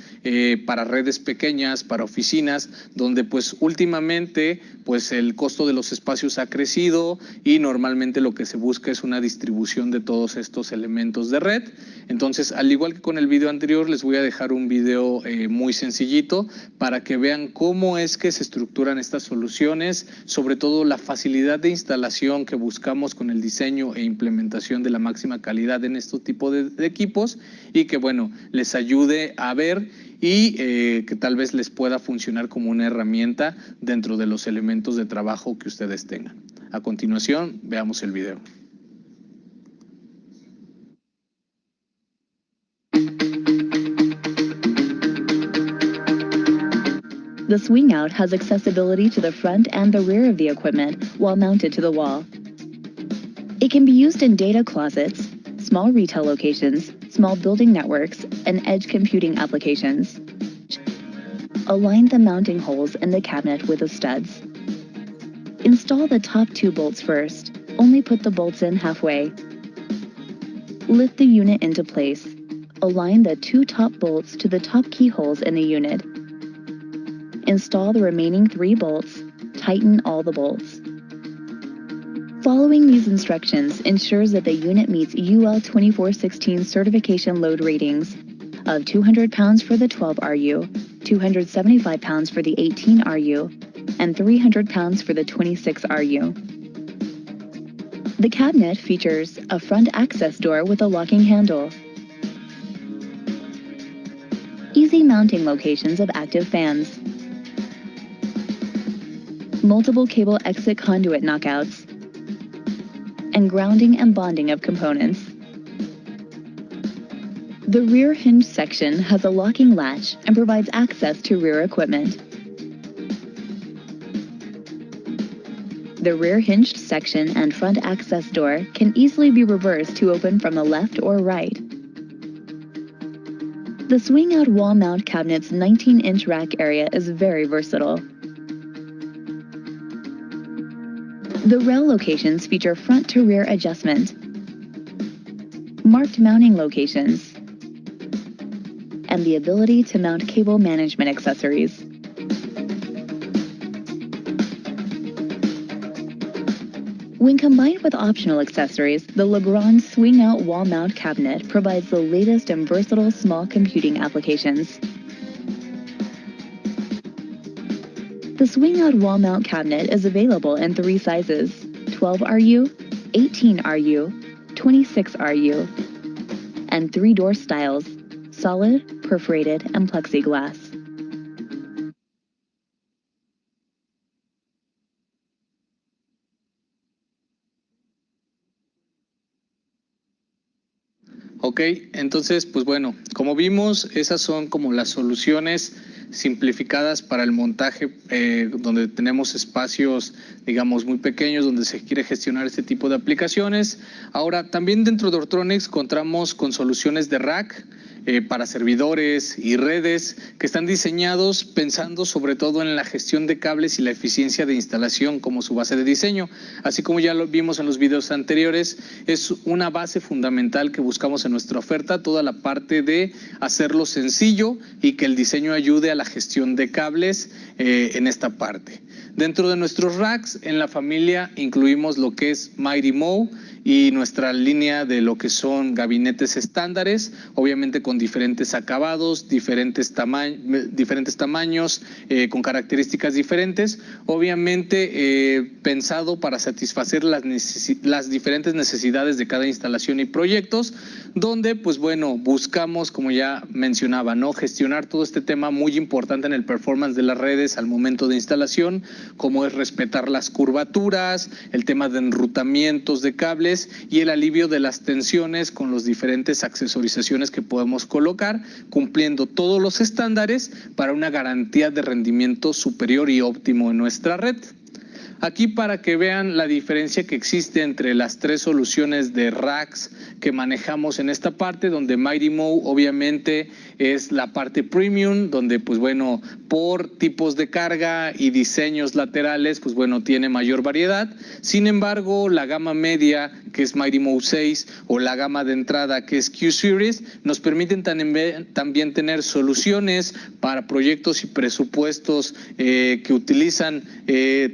para redes pequeñas, para oficinas, donde pues últimamente pues el costo de los espacios ha crecido y normalmente lo que se busca es una distribución de todos estos elementos de red. Entonces, al igual que con el video anterior, les voy a dejar un video muy sencillito para que vean cómo es que se estructuran estas soluciones, sobre todo la facilidad de instalación que buscamos con el diseño e implementación de la máxima calidad en este tipo de equipos y que, bueno, les ayude a ver y que tal vez les pueda funcionar como una herramienta dentro de los elementos de trabajo que ustedes tengan. A continuación, veamos el video. The swing out has accessibility to the front and the rear of the equipment while mounted to the wall. It can be used in data closets, small retail locations, small building networks, and edge computing applications. Align the mounting holes in the cabinet with the studs. Install the top 2 bolts first. Only put the bolts in halfway. Lift the unit into place. Align the 2 top bolts to the top keyholes in the unit. Install the remaining 3 bolts. Tighten all the bolts. Following these instructions ensures that the unit meets UL 2416 certification load ratings of 200 pounds for the 12RU, 275 pounds for the 18RU, and 300 pounds for the 26RU. The cabinet features a front access door with a locking handle, easy mounting locations of active fans, multiple cable exit conduit knockouts, and grounding and bonding of components. The rear hinge section has a locking latch and provides access to rear equipment. The rear hinged section and front access door can easily be reversed to open from the left or right. The swing-out wall mount cabinet's 19-inch rack area is very versatile. The rail locations feature front-to-rear adjustment, marked mounting locations, and the ability to mount cable management accessories. When combined with optional accessories, the Legrand swing-out wall mount cabinet provides the latest and versatile small computing applications. The swing-out wall mount cabinet is available in 3 sizes: 12RU, 18RU, 26RU, and 3-door styles: solid, perforated, and plexiglass. Ok, entonces, pues bueno, como vimos, esas son como las soluciones simplificadas para el montaje, donde tenemos espacios, digamos, muy pequeños, donde se quiere gestionar este tipo de aplicaciones. Ahora, también dentro de Ortronix contamos con soluciones de rack, para servidores y redes que están diseñados pensando sobre todo en la gestión de cables y la eficiencia de instalación como su base de diseño. Así como ya lo vimos en los videos anteriores, es una base fundamental que buscamos en nuestra oferta, toda la parte de hacerlo sencillo y que el diseño ayude a la gestión de cables en esta parte. Dentro de nuestros racks, en la familia incluimos lo que es Mighty Mo y nuestra línea de lo que son gabinetes estándares, obviamente con diferentes acabados, diferentes tamaños, con características diferentes, obviamente pensado para satisfacer las diferentes necesidades de cada instalación y proyectos, donde pues bueno, buscamos, como ya mencionaba, ¿no?, gestionar todo este tema muy importante en el performance de las redes al momento de instalación, como es respetar las curvaturas, el tema de enrutamientos de cables y el alivio de las tensiones con las diferentes accesorizaciones que podemos colocar, cumpliendo todos los estándares para una garantía de rendimiento superior y óptimo en nuestra red. Aquí para que vean la diferencia que existe entre las 3 soluciones de racks que manejamos en esta parte, donde Mighty Mo obviamente es la parte premium, donde pues bueno, por tipos de carga y diseños laterales, pues bueno, tiene mayor variedad. Sin embargo, la gama media, que es Mighty Mo 6, o la gama de entrada, que es Q-Series, nos permiten también tener soluciones para proyectos y presupuestos que utilizan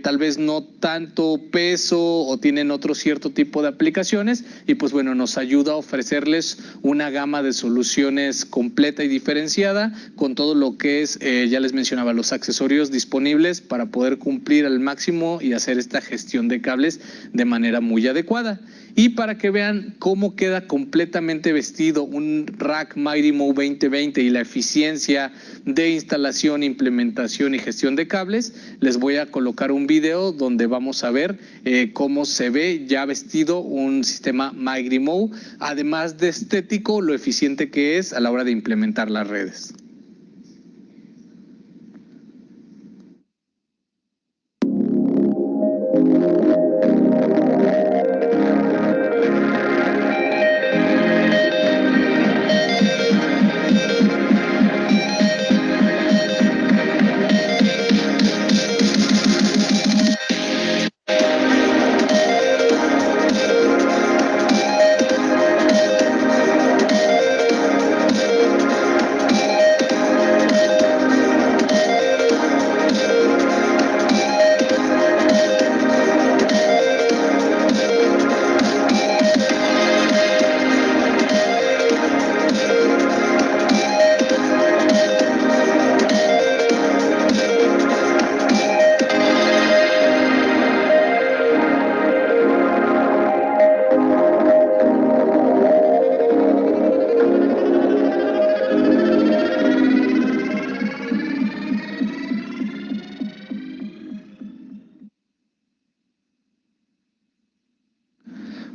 tal vez no tanto peso o tienen otro cierto tipo de aplicaciones, y pues bueno, nos ayuda a ofrecerles una gama de soluciones completa y diferenciada con todo lo que es, ya les mencionaba, los accesorios disponibles para poder cumplir al máximo y hacer esta gestión de cables de manera muy adecuada. Y para que vean cómo queda completamente vestido un rack Mighty Mo 2020 y la eficiencia de instalación, implementación y gestión de cables, les voy a colocar un video donde vamos a ver cómo se ve ya vestido un sistema Mighty Mo, además de estético, lo eficiente que es a la hora de implementar las redes.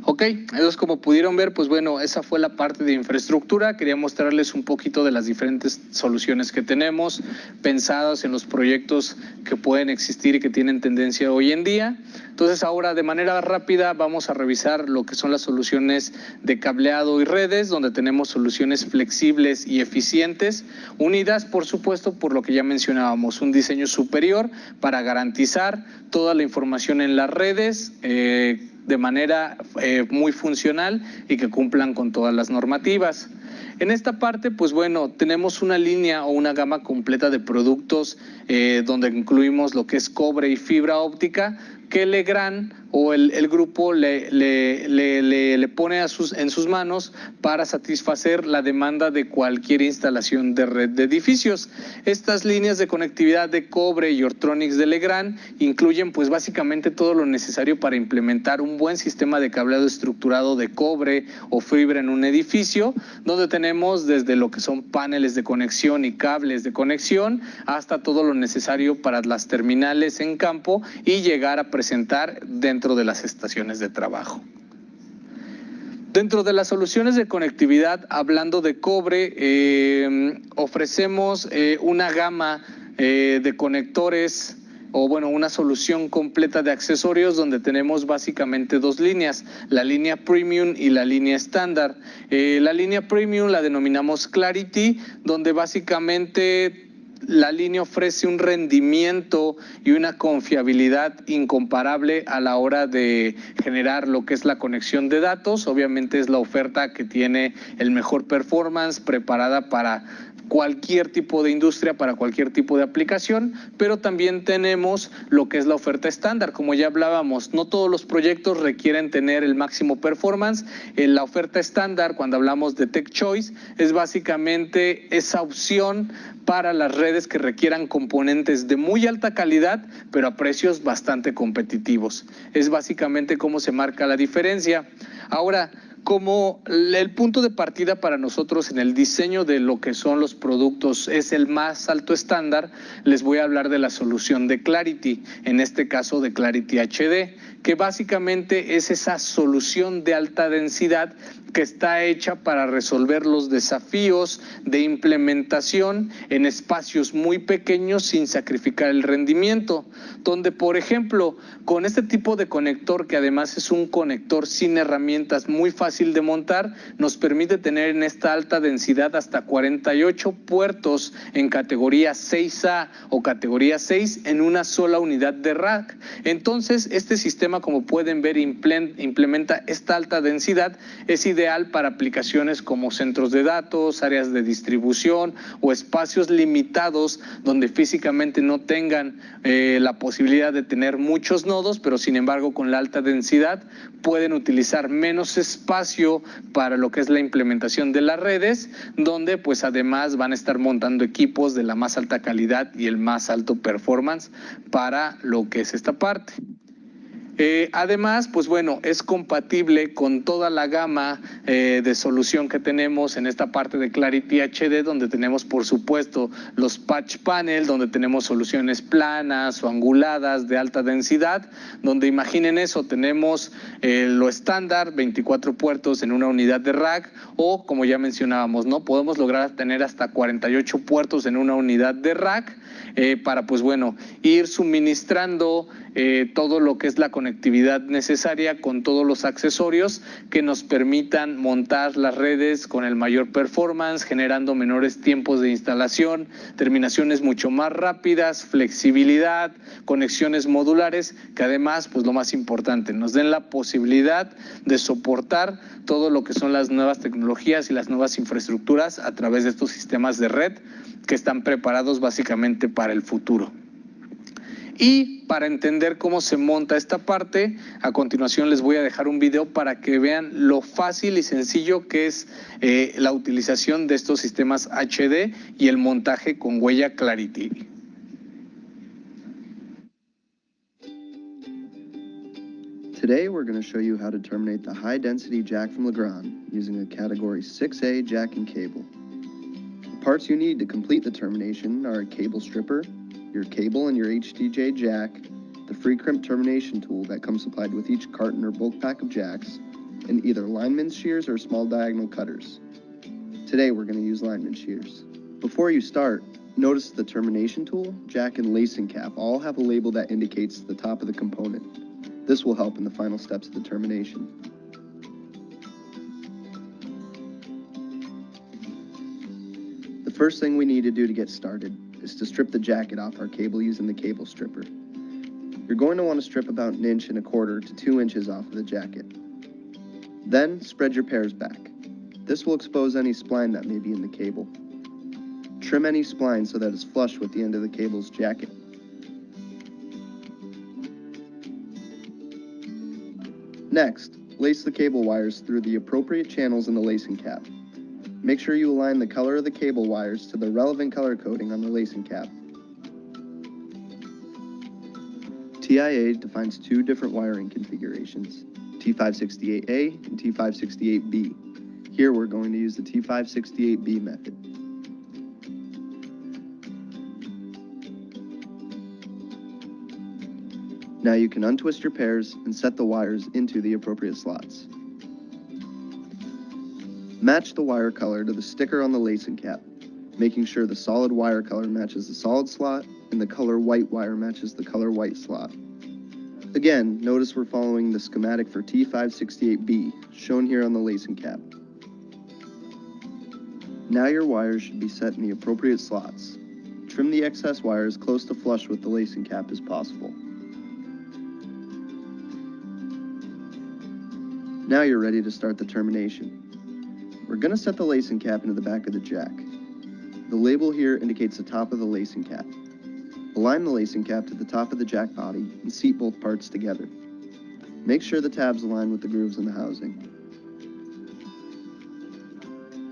Ok, entonces como pudieron ver, pues bueno, esa fue la parte de infraestructura. Quería mostrarles un poquito de las diferentes soluciones que tenemos, pensadas en los proyectos que pueden existir y que tienen tendencia hoy en día. Entonces ahora de manera rápida vamos a revisar lo que son las soluciones de cableado y redes, donde tenemos soluciones flexibles y eficientes, unidas por supuesto por lo que ya mencionábamos, un diseño superior para garantizar toda la información en las redes, de manera muy funcional y que cumplan con todas las normativas. En esta parte, pues bueno, tenemos una línea o una gama completa de productos donde incluimos lo que es cobre y fibra óptica, que Legrand o el grupo le pone en sus manos para satisfacer la demanda de cualquier instalación de red de edificios. Estas líneas de conectividad de cobre y Ortronics de Legrand incluyen pues básicamente todo lo necesario para implementar un buen sistema de cableado estructurado de cobre o fibra en un edificio, donde tenemos desde lo que son paneles de conexión y cables de conexión hasta todo lo necesario para las terminales en campo y llegar a presentar dentro de las estaciones de trabajo. Dentro de las soluciones de conectividad, hablando de cobre, ofrecemos una gama de conectores o bueno, una solución completa de accesorios donde tenemos básicamente dos líneas, la línea Premium y la línea estándar. La línea Premium la denominamos Clarity, donde básicamente la línea ofrece un rendimiento y una confiabilidad incomparable a la hora de generar lo que es la conexión de datos. Obviamente es la oferta que tiene el mejor performance, preparada para cualquier tipo de industria, para cualquier tipo de aplicación, pero también tenemos lo que es la oferta estándar. Como ya hablábamos, no todos los proyectos requieren tener el máximo performance. La oferta estándar, cuando hablamos de Tech Choice, es básicamente esa opción para las redes que requieran componentes de muy alta calidad, pero a precios bastante competitivos. Es básicamente cómo se marca la diferencia. Ahora, como el punto de partida para nosotros en el diseño de lo que son los productos es el más alto estándar, les voy a hablar de la solución de Clarity, en este caso de Clarity HD, que básicamente es esa solución de alta densidad que está hecha para resolver los desafíos de implementación en espacios muy pequeños sin sacrificar el rendimiento, donde por ejemplo con este tipo de conector, que además es un conector sin herramientas, muy fácil de montar, nos permite tener en esta alta densidad hasta 48 puertos en categoría 6A o categoría 6 en una sola unidad de rack. Entonces este sistema, como pueden ver, implementa esta alta densidad, es ideal para aplicaciones como centros de datos, áreas de distribución o espacios limitados donde físicamente no tengan la posibilidad de tener muchos nodos, pero sin embargo con la alta densidad pueden utilizar menos espacio para lo que es la implementación de las redes, donde pues además van a estar montando equipos de la más alta calidad y el más alto performance para lo que es esta parte. Además, pues bueno, es compatible con toda la gama de solución que tenemos en esta parte de Clarity HD, donde tenemos por supuesto los patch panel, donde tenemos soluciones planas o anguladas de alta densidad, donde imaginen eso, tenemos lo estándar, 24 puertos en una unidad de rack, o como ya mencionábamos, ¿no? Podemos lograr tener hasta 48 puertos en una unidad de rack para pues bueno, ir suministrando todo lo que es la conectividad necesaria con todos los accesorios que nos permitan montar las redes con el mayor performance, generando menores tiempos de instalación, terminaciones mucho más rápidas, flexibilidad, conexiones modulares, que además, pues lo más importante, nos den la posibilidad de soportar todo lo que son las nuevas tecnologías y las nuevas infraestructuras a través de estos sistemas de red que están preparados básicamente para el futuro. Y para entender cómo se monta esta parte, a continuación les voy a dejar un video para que vean lo fácil y sencillo que es la utilización de estos sistemas HD y el montaje con huella Clarity. Today we're going to show you how to terminate the high-density jack from Legrand using a Category 6A jack and cable. The parts you need to complete the termination are a cable stripper, your cable and your HDJ jack, the free crimp termination tool that comes supplied with each carton or bulk pack of jacks, in either lineman shears or small diagonal cutters. Today we're going to use lineman shears. Before you start, notice the termination tool, jack, and lacing cap all have a label that indicates the top of the component. This will help in the final steps of the termination. The first thing we need to do to get started is to strip the jacket off our cable using the cable stripper. You're going to want to strip about 1 1/4 to 2 inches off of the jacket. Then spread your pairs back. This will expose any spline that may be in the cable. Trim any spline so that it's flush with the end of the cable's jacket. Next, lace the cable wires through the appropriate channels in the lacing cap. Make sure you align the color of the cable wires to the relevant color coding on the lacing cap. TIA defines 2 different wiring configurations, T568A and T568B. Here we're going to use the T568B method. Now you can untwist your pairs and set the wires into the appropriate slots. Match the wire color to the sticker on the lacing cap, making sure the solid wire color matches the solid slot and the color white wire matches the color white slot. Again, notice we're following the schematic for T568B, shown here on the lacing cap. Now your wires should be set in the appropriate slots. Trim the excess wires close to flush with the lacing cap as possible. Now you're ready to start the termination. We're going to set the lacing cap into the back of the jack. The label here indicates the top of the lacing cap. Align the lacing cap to the top of the jack body and seat both parts together. Make sure the tabs align with the grooves in the housing.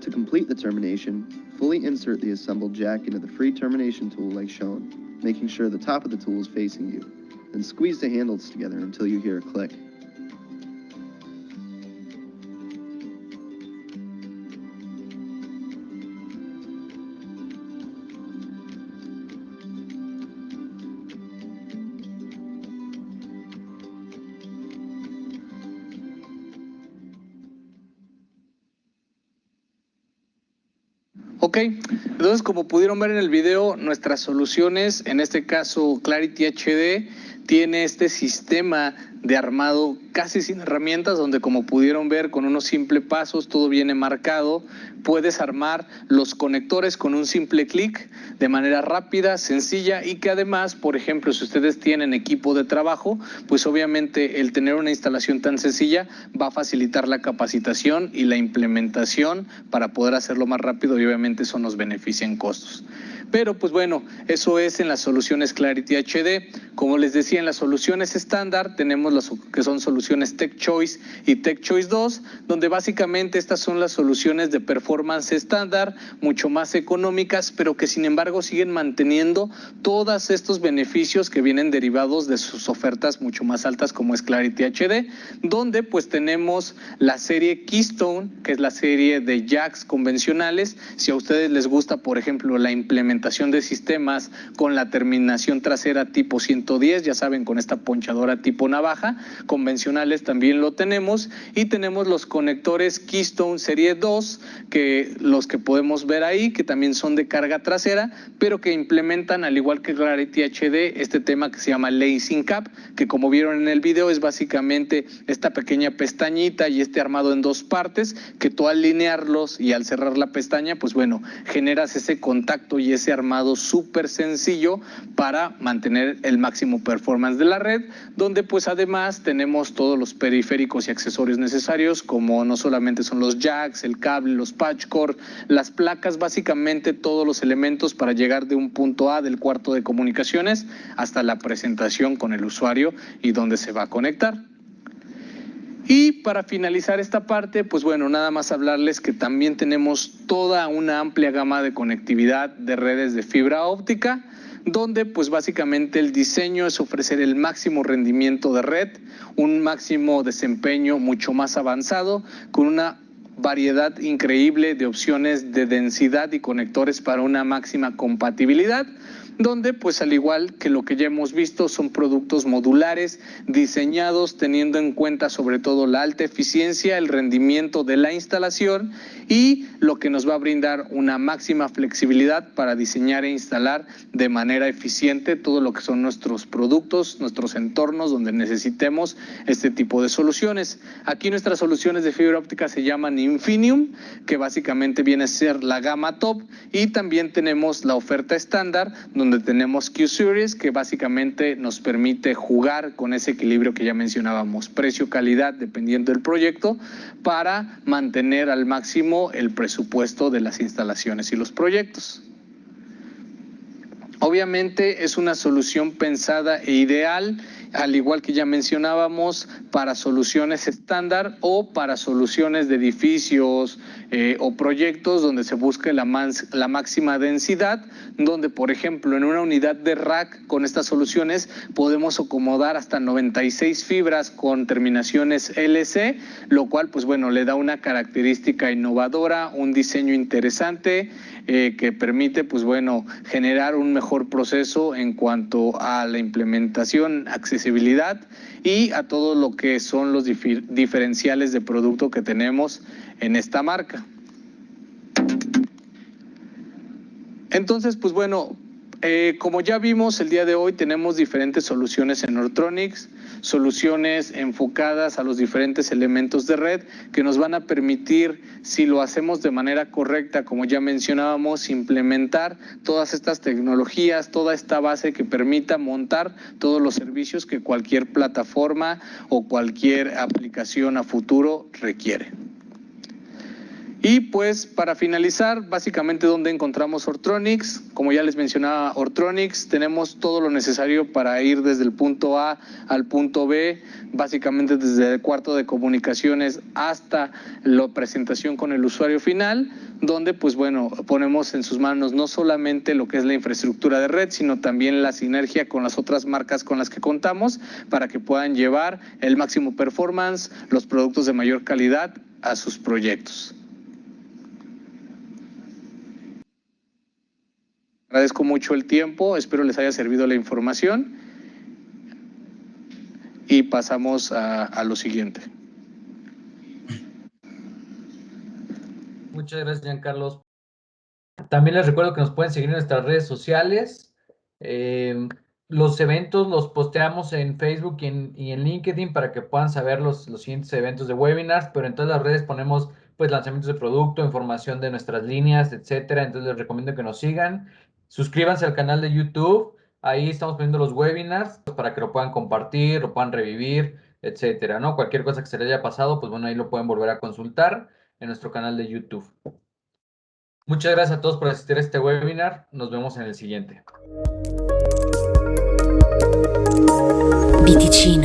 To complete the termination, fully insert the assembled jack into the free termination tool like shown, making sure the top of the tool is facing you. Then squeeze the handles together until you hear a click. Ok, entonces como pudieron ver en el video, nuestras soluciones, en este caso Clarity HD, tiene este sistema de armado casi sin herramientas, donde como pudieron ver con unos simples pasos todo viene marcado. Puedes armar los conectores con un simple clic de manera rápida, sencilla, y que además, por ejemplo, si ustedes tienen equipo de trabajo, pues obviamente el tener una instalación tan sencilla va a facilitar la capacitación y la implementación para poder hacerlo más rápido, y obviamente eso nos beneficia en costos. Pero pues bueno, eso es en las soluciones Clarity HD. Como les decía, en las soluciones estándar tenemos las que son soluciones Tech Choice y Tech Choice 2, donde básicamente estas son las soluciones de performance estándar, mucho más económicas, pero que sin embargo siguen manteniendo todos estos beneficios que vienen derivados de sus ofertas mucho más altas, como es Clarity HD, donde pues tenemos la serie Keystone, que es la serie de jacks convencionales. Si a ustedes les gusta, por ejemplo, la implementación de sistemas con la terminación trasera tipo 110, ya saben, con esta ponchadora tipo navaja, convencionales también lo tenemos, y tenemos los conectores Keystone serie 2, que los que podemos ver ahí, que también son de carga trasera, pero que implementan, al igual que Clarity HD, este tema que se llama Lacing Cap, que como vieron en el video es básicamente esta pequeña pestañita y este armado en 2 partes, que tú al alinearlos y al cerrar la pestaña, pues bueno, generas ese contacto y ese armado súper sencillo para mantener el máximo performance de la red, donde pues además tenemos todos los periféricos y accesorios necesarios, como no solamente son los jacks, el cable, los patch cord, las placas, básicamente todos los elementos para llegar de un punto A del cuarto de comunicaciones hasta la presentación con el usuario y donde se va a conectar. Y para finalizar esta parte, pues bueno, nada más hablarles que también tenemos toda una amplia gama de conectividad de redes de fibra óptica, donde pues básicamente el diseño es ofrecer el máximo rendimiento de red, un máximo desempeño mucho más avanzado, con una variedad increíble de opciones de densidad y conectores para una máxima compatibilidad, donde pues al igual que lo que ya hemos visto son productos modulares diseñados teniendo en cuenta sobre todo la alta eficiencia, el rendimiento de la instalación y lo que nos va a brindar una máxima flexibilidad para diseñar e instalar de manera eficiente todo lo que son nuestros productos, nuestros entornos donde necesitemos este tipo de soluciones. Aquí nuestras soluciones de fibra óptica se llaman Infinium, que básicamente viene a ser la gama top, y también tenemos la oferta estándar donde tenemos Q-Series, que básicamente nos permite jugar con ese equilibrio que ya mencionábamos, precio-calidad dependiendo del proyecto, para mantener al máximo el presupuesto de las instalaciones y los proyectos. Obviamente es una solución pensada e ideal, al igual que ya mencionábamos, para soluciones estándar o para soluciones de edificios o proyectos donde se busque la máxima densidad, donde por ejemplo en una unidad de rack con estas soluciones podemos acomodar hasta 96 fibras con terminaciones LC, lo cual pues bueno le da una característica innovadora, un diseño interesante que permite pues bueno generar un mejor proceso en cuanto a la implementación, accesibilidad y a todo lo que son los diferenciales de producto que tenemos en esta marca. Entonces pues bueno, como ya vimos el día de hoy tenemos diferentes soluciones en Ortronix, soluciones enfocadas a los diferentes elementos de red que nos van a permitir, si lo hacemos de manera correcta, como ya mencionábamos, implementar todas estas tecnologías, toda esta base que permita montar todos los servicios que cualquier plataforma o cualquier aplicación a futuro requiere. Y pues para finalizar, básicamente donde encontramos Ortronix, como ya les mencionaba Ortronix, tenemos todo lo necesario para ir desde el punto A al punto B, básicamente desde el cuarto de comunicaciones hasta la presentación con el usuario final, donde pues bueno, ponemos en sus manos no solamente lo que es la infraestructura de red, sino también la sinergia con las otras marcas con las que contamos para que puedan llevar el máximo performance, los productos de mayor calidad a sus proyectos. Agradezco mucho el tiempo, espero les haya servido la información y pasamos a lo siguiente. Muchas gracias, Giancarlos. También les recuerdo que nos pueden seguir en nuestras redes sociales. Los eventos los posteamos en Facebook y en LinkedIn para que puedan saber los siguientes eventos de webinars, pero en todas las redes ponemos pues lanzamientos de producto, información de nuestras líneas, etcétera. Entonces les recomiendo que nos sigan. Suscríbanse al canal de YouTube. Ahí estamos poniendo los webinars para que lo puedan compartir, lo puedan revivir, etcétera, ¿no? Cualquier cosa que se les haya pasado, pues bueno, ahí lo pueden volver a consultar en nuestro canal de YouTube. Muchas gracias a todos por asistir a este webinar. Nos vemos en el siguiente. Viticino.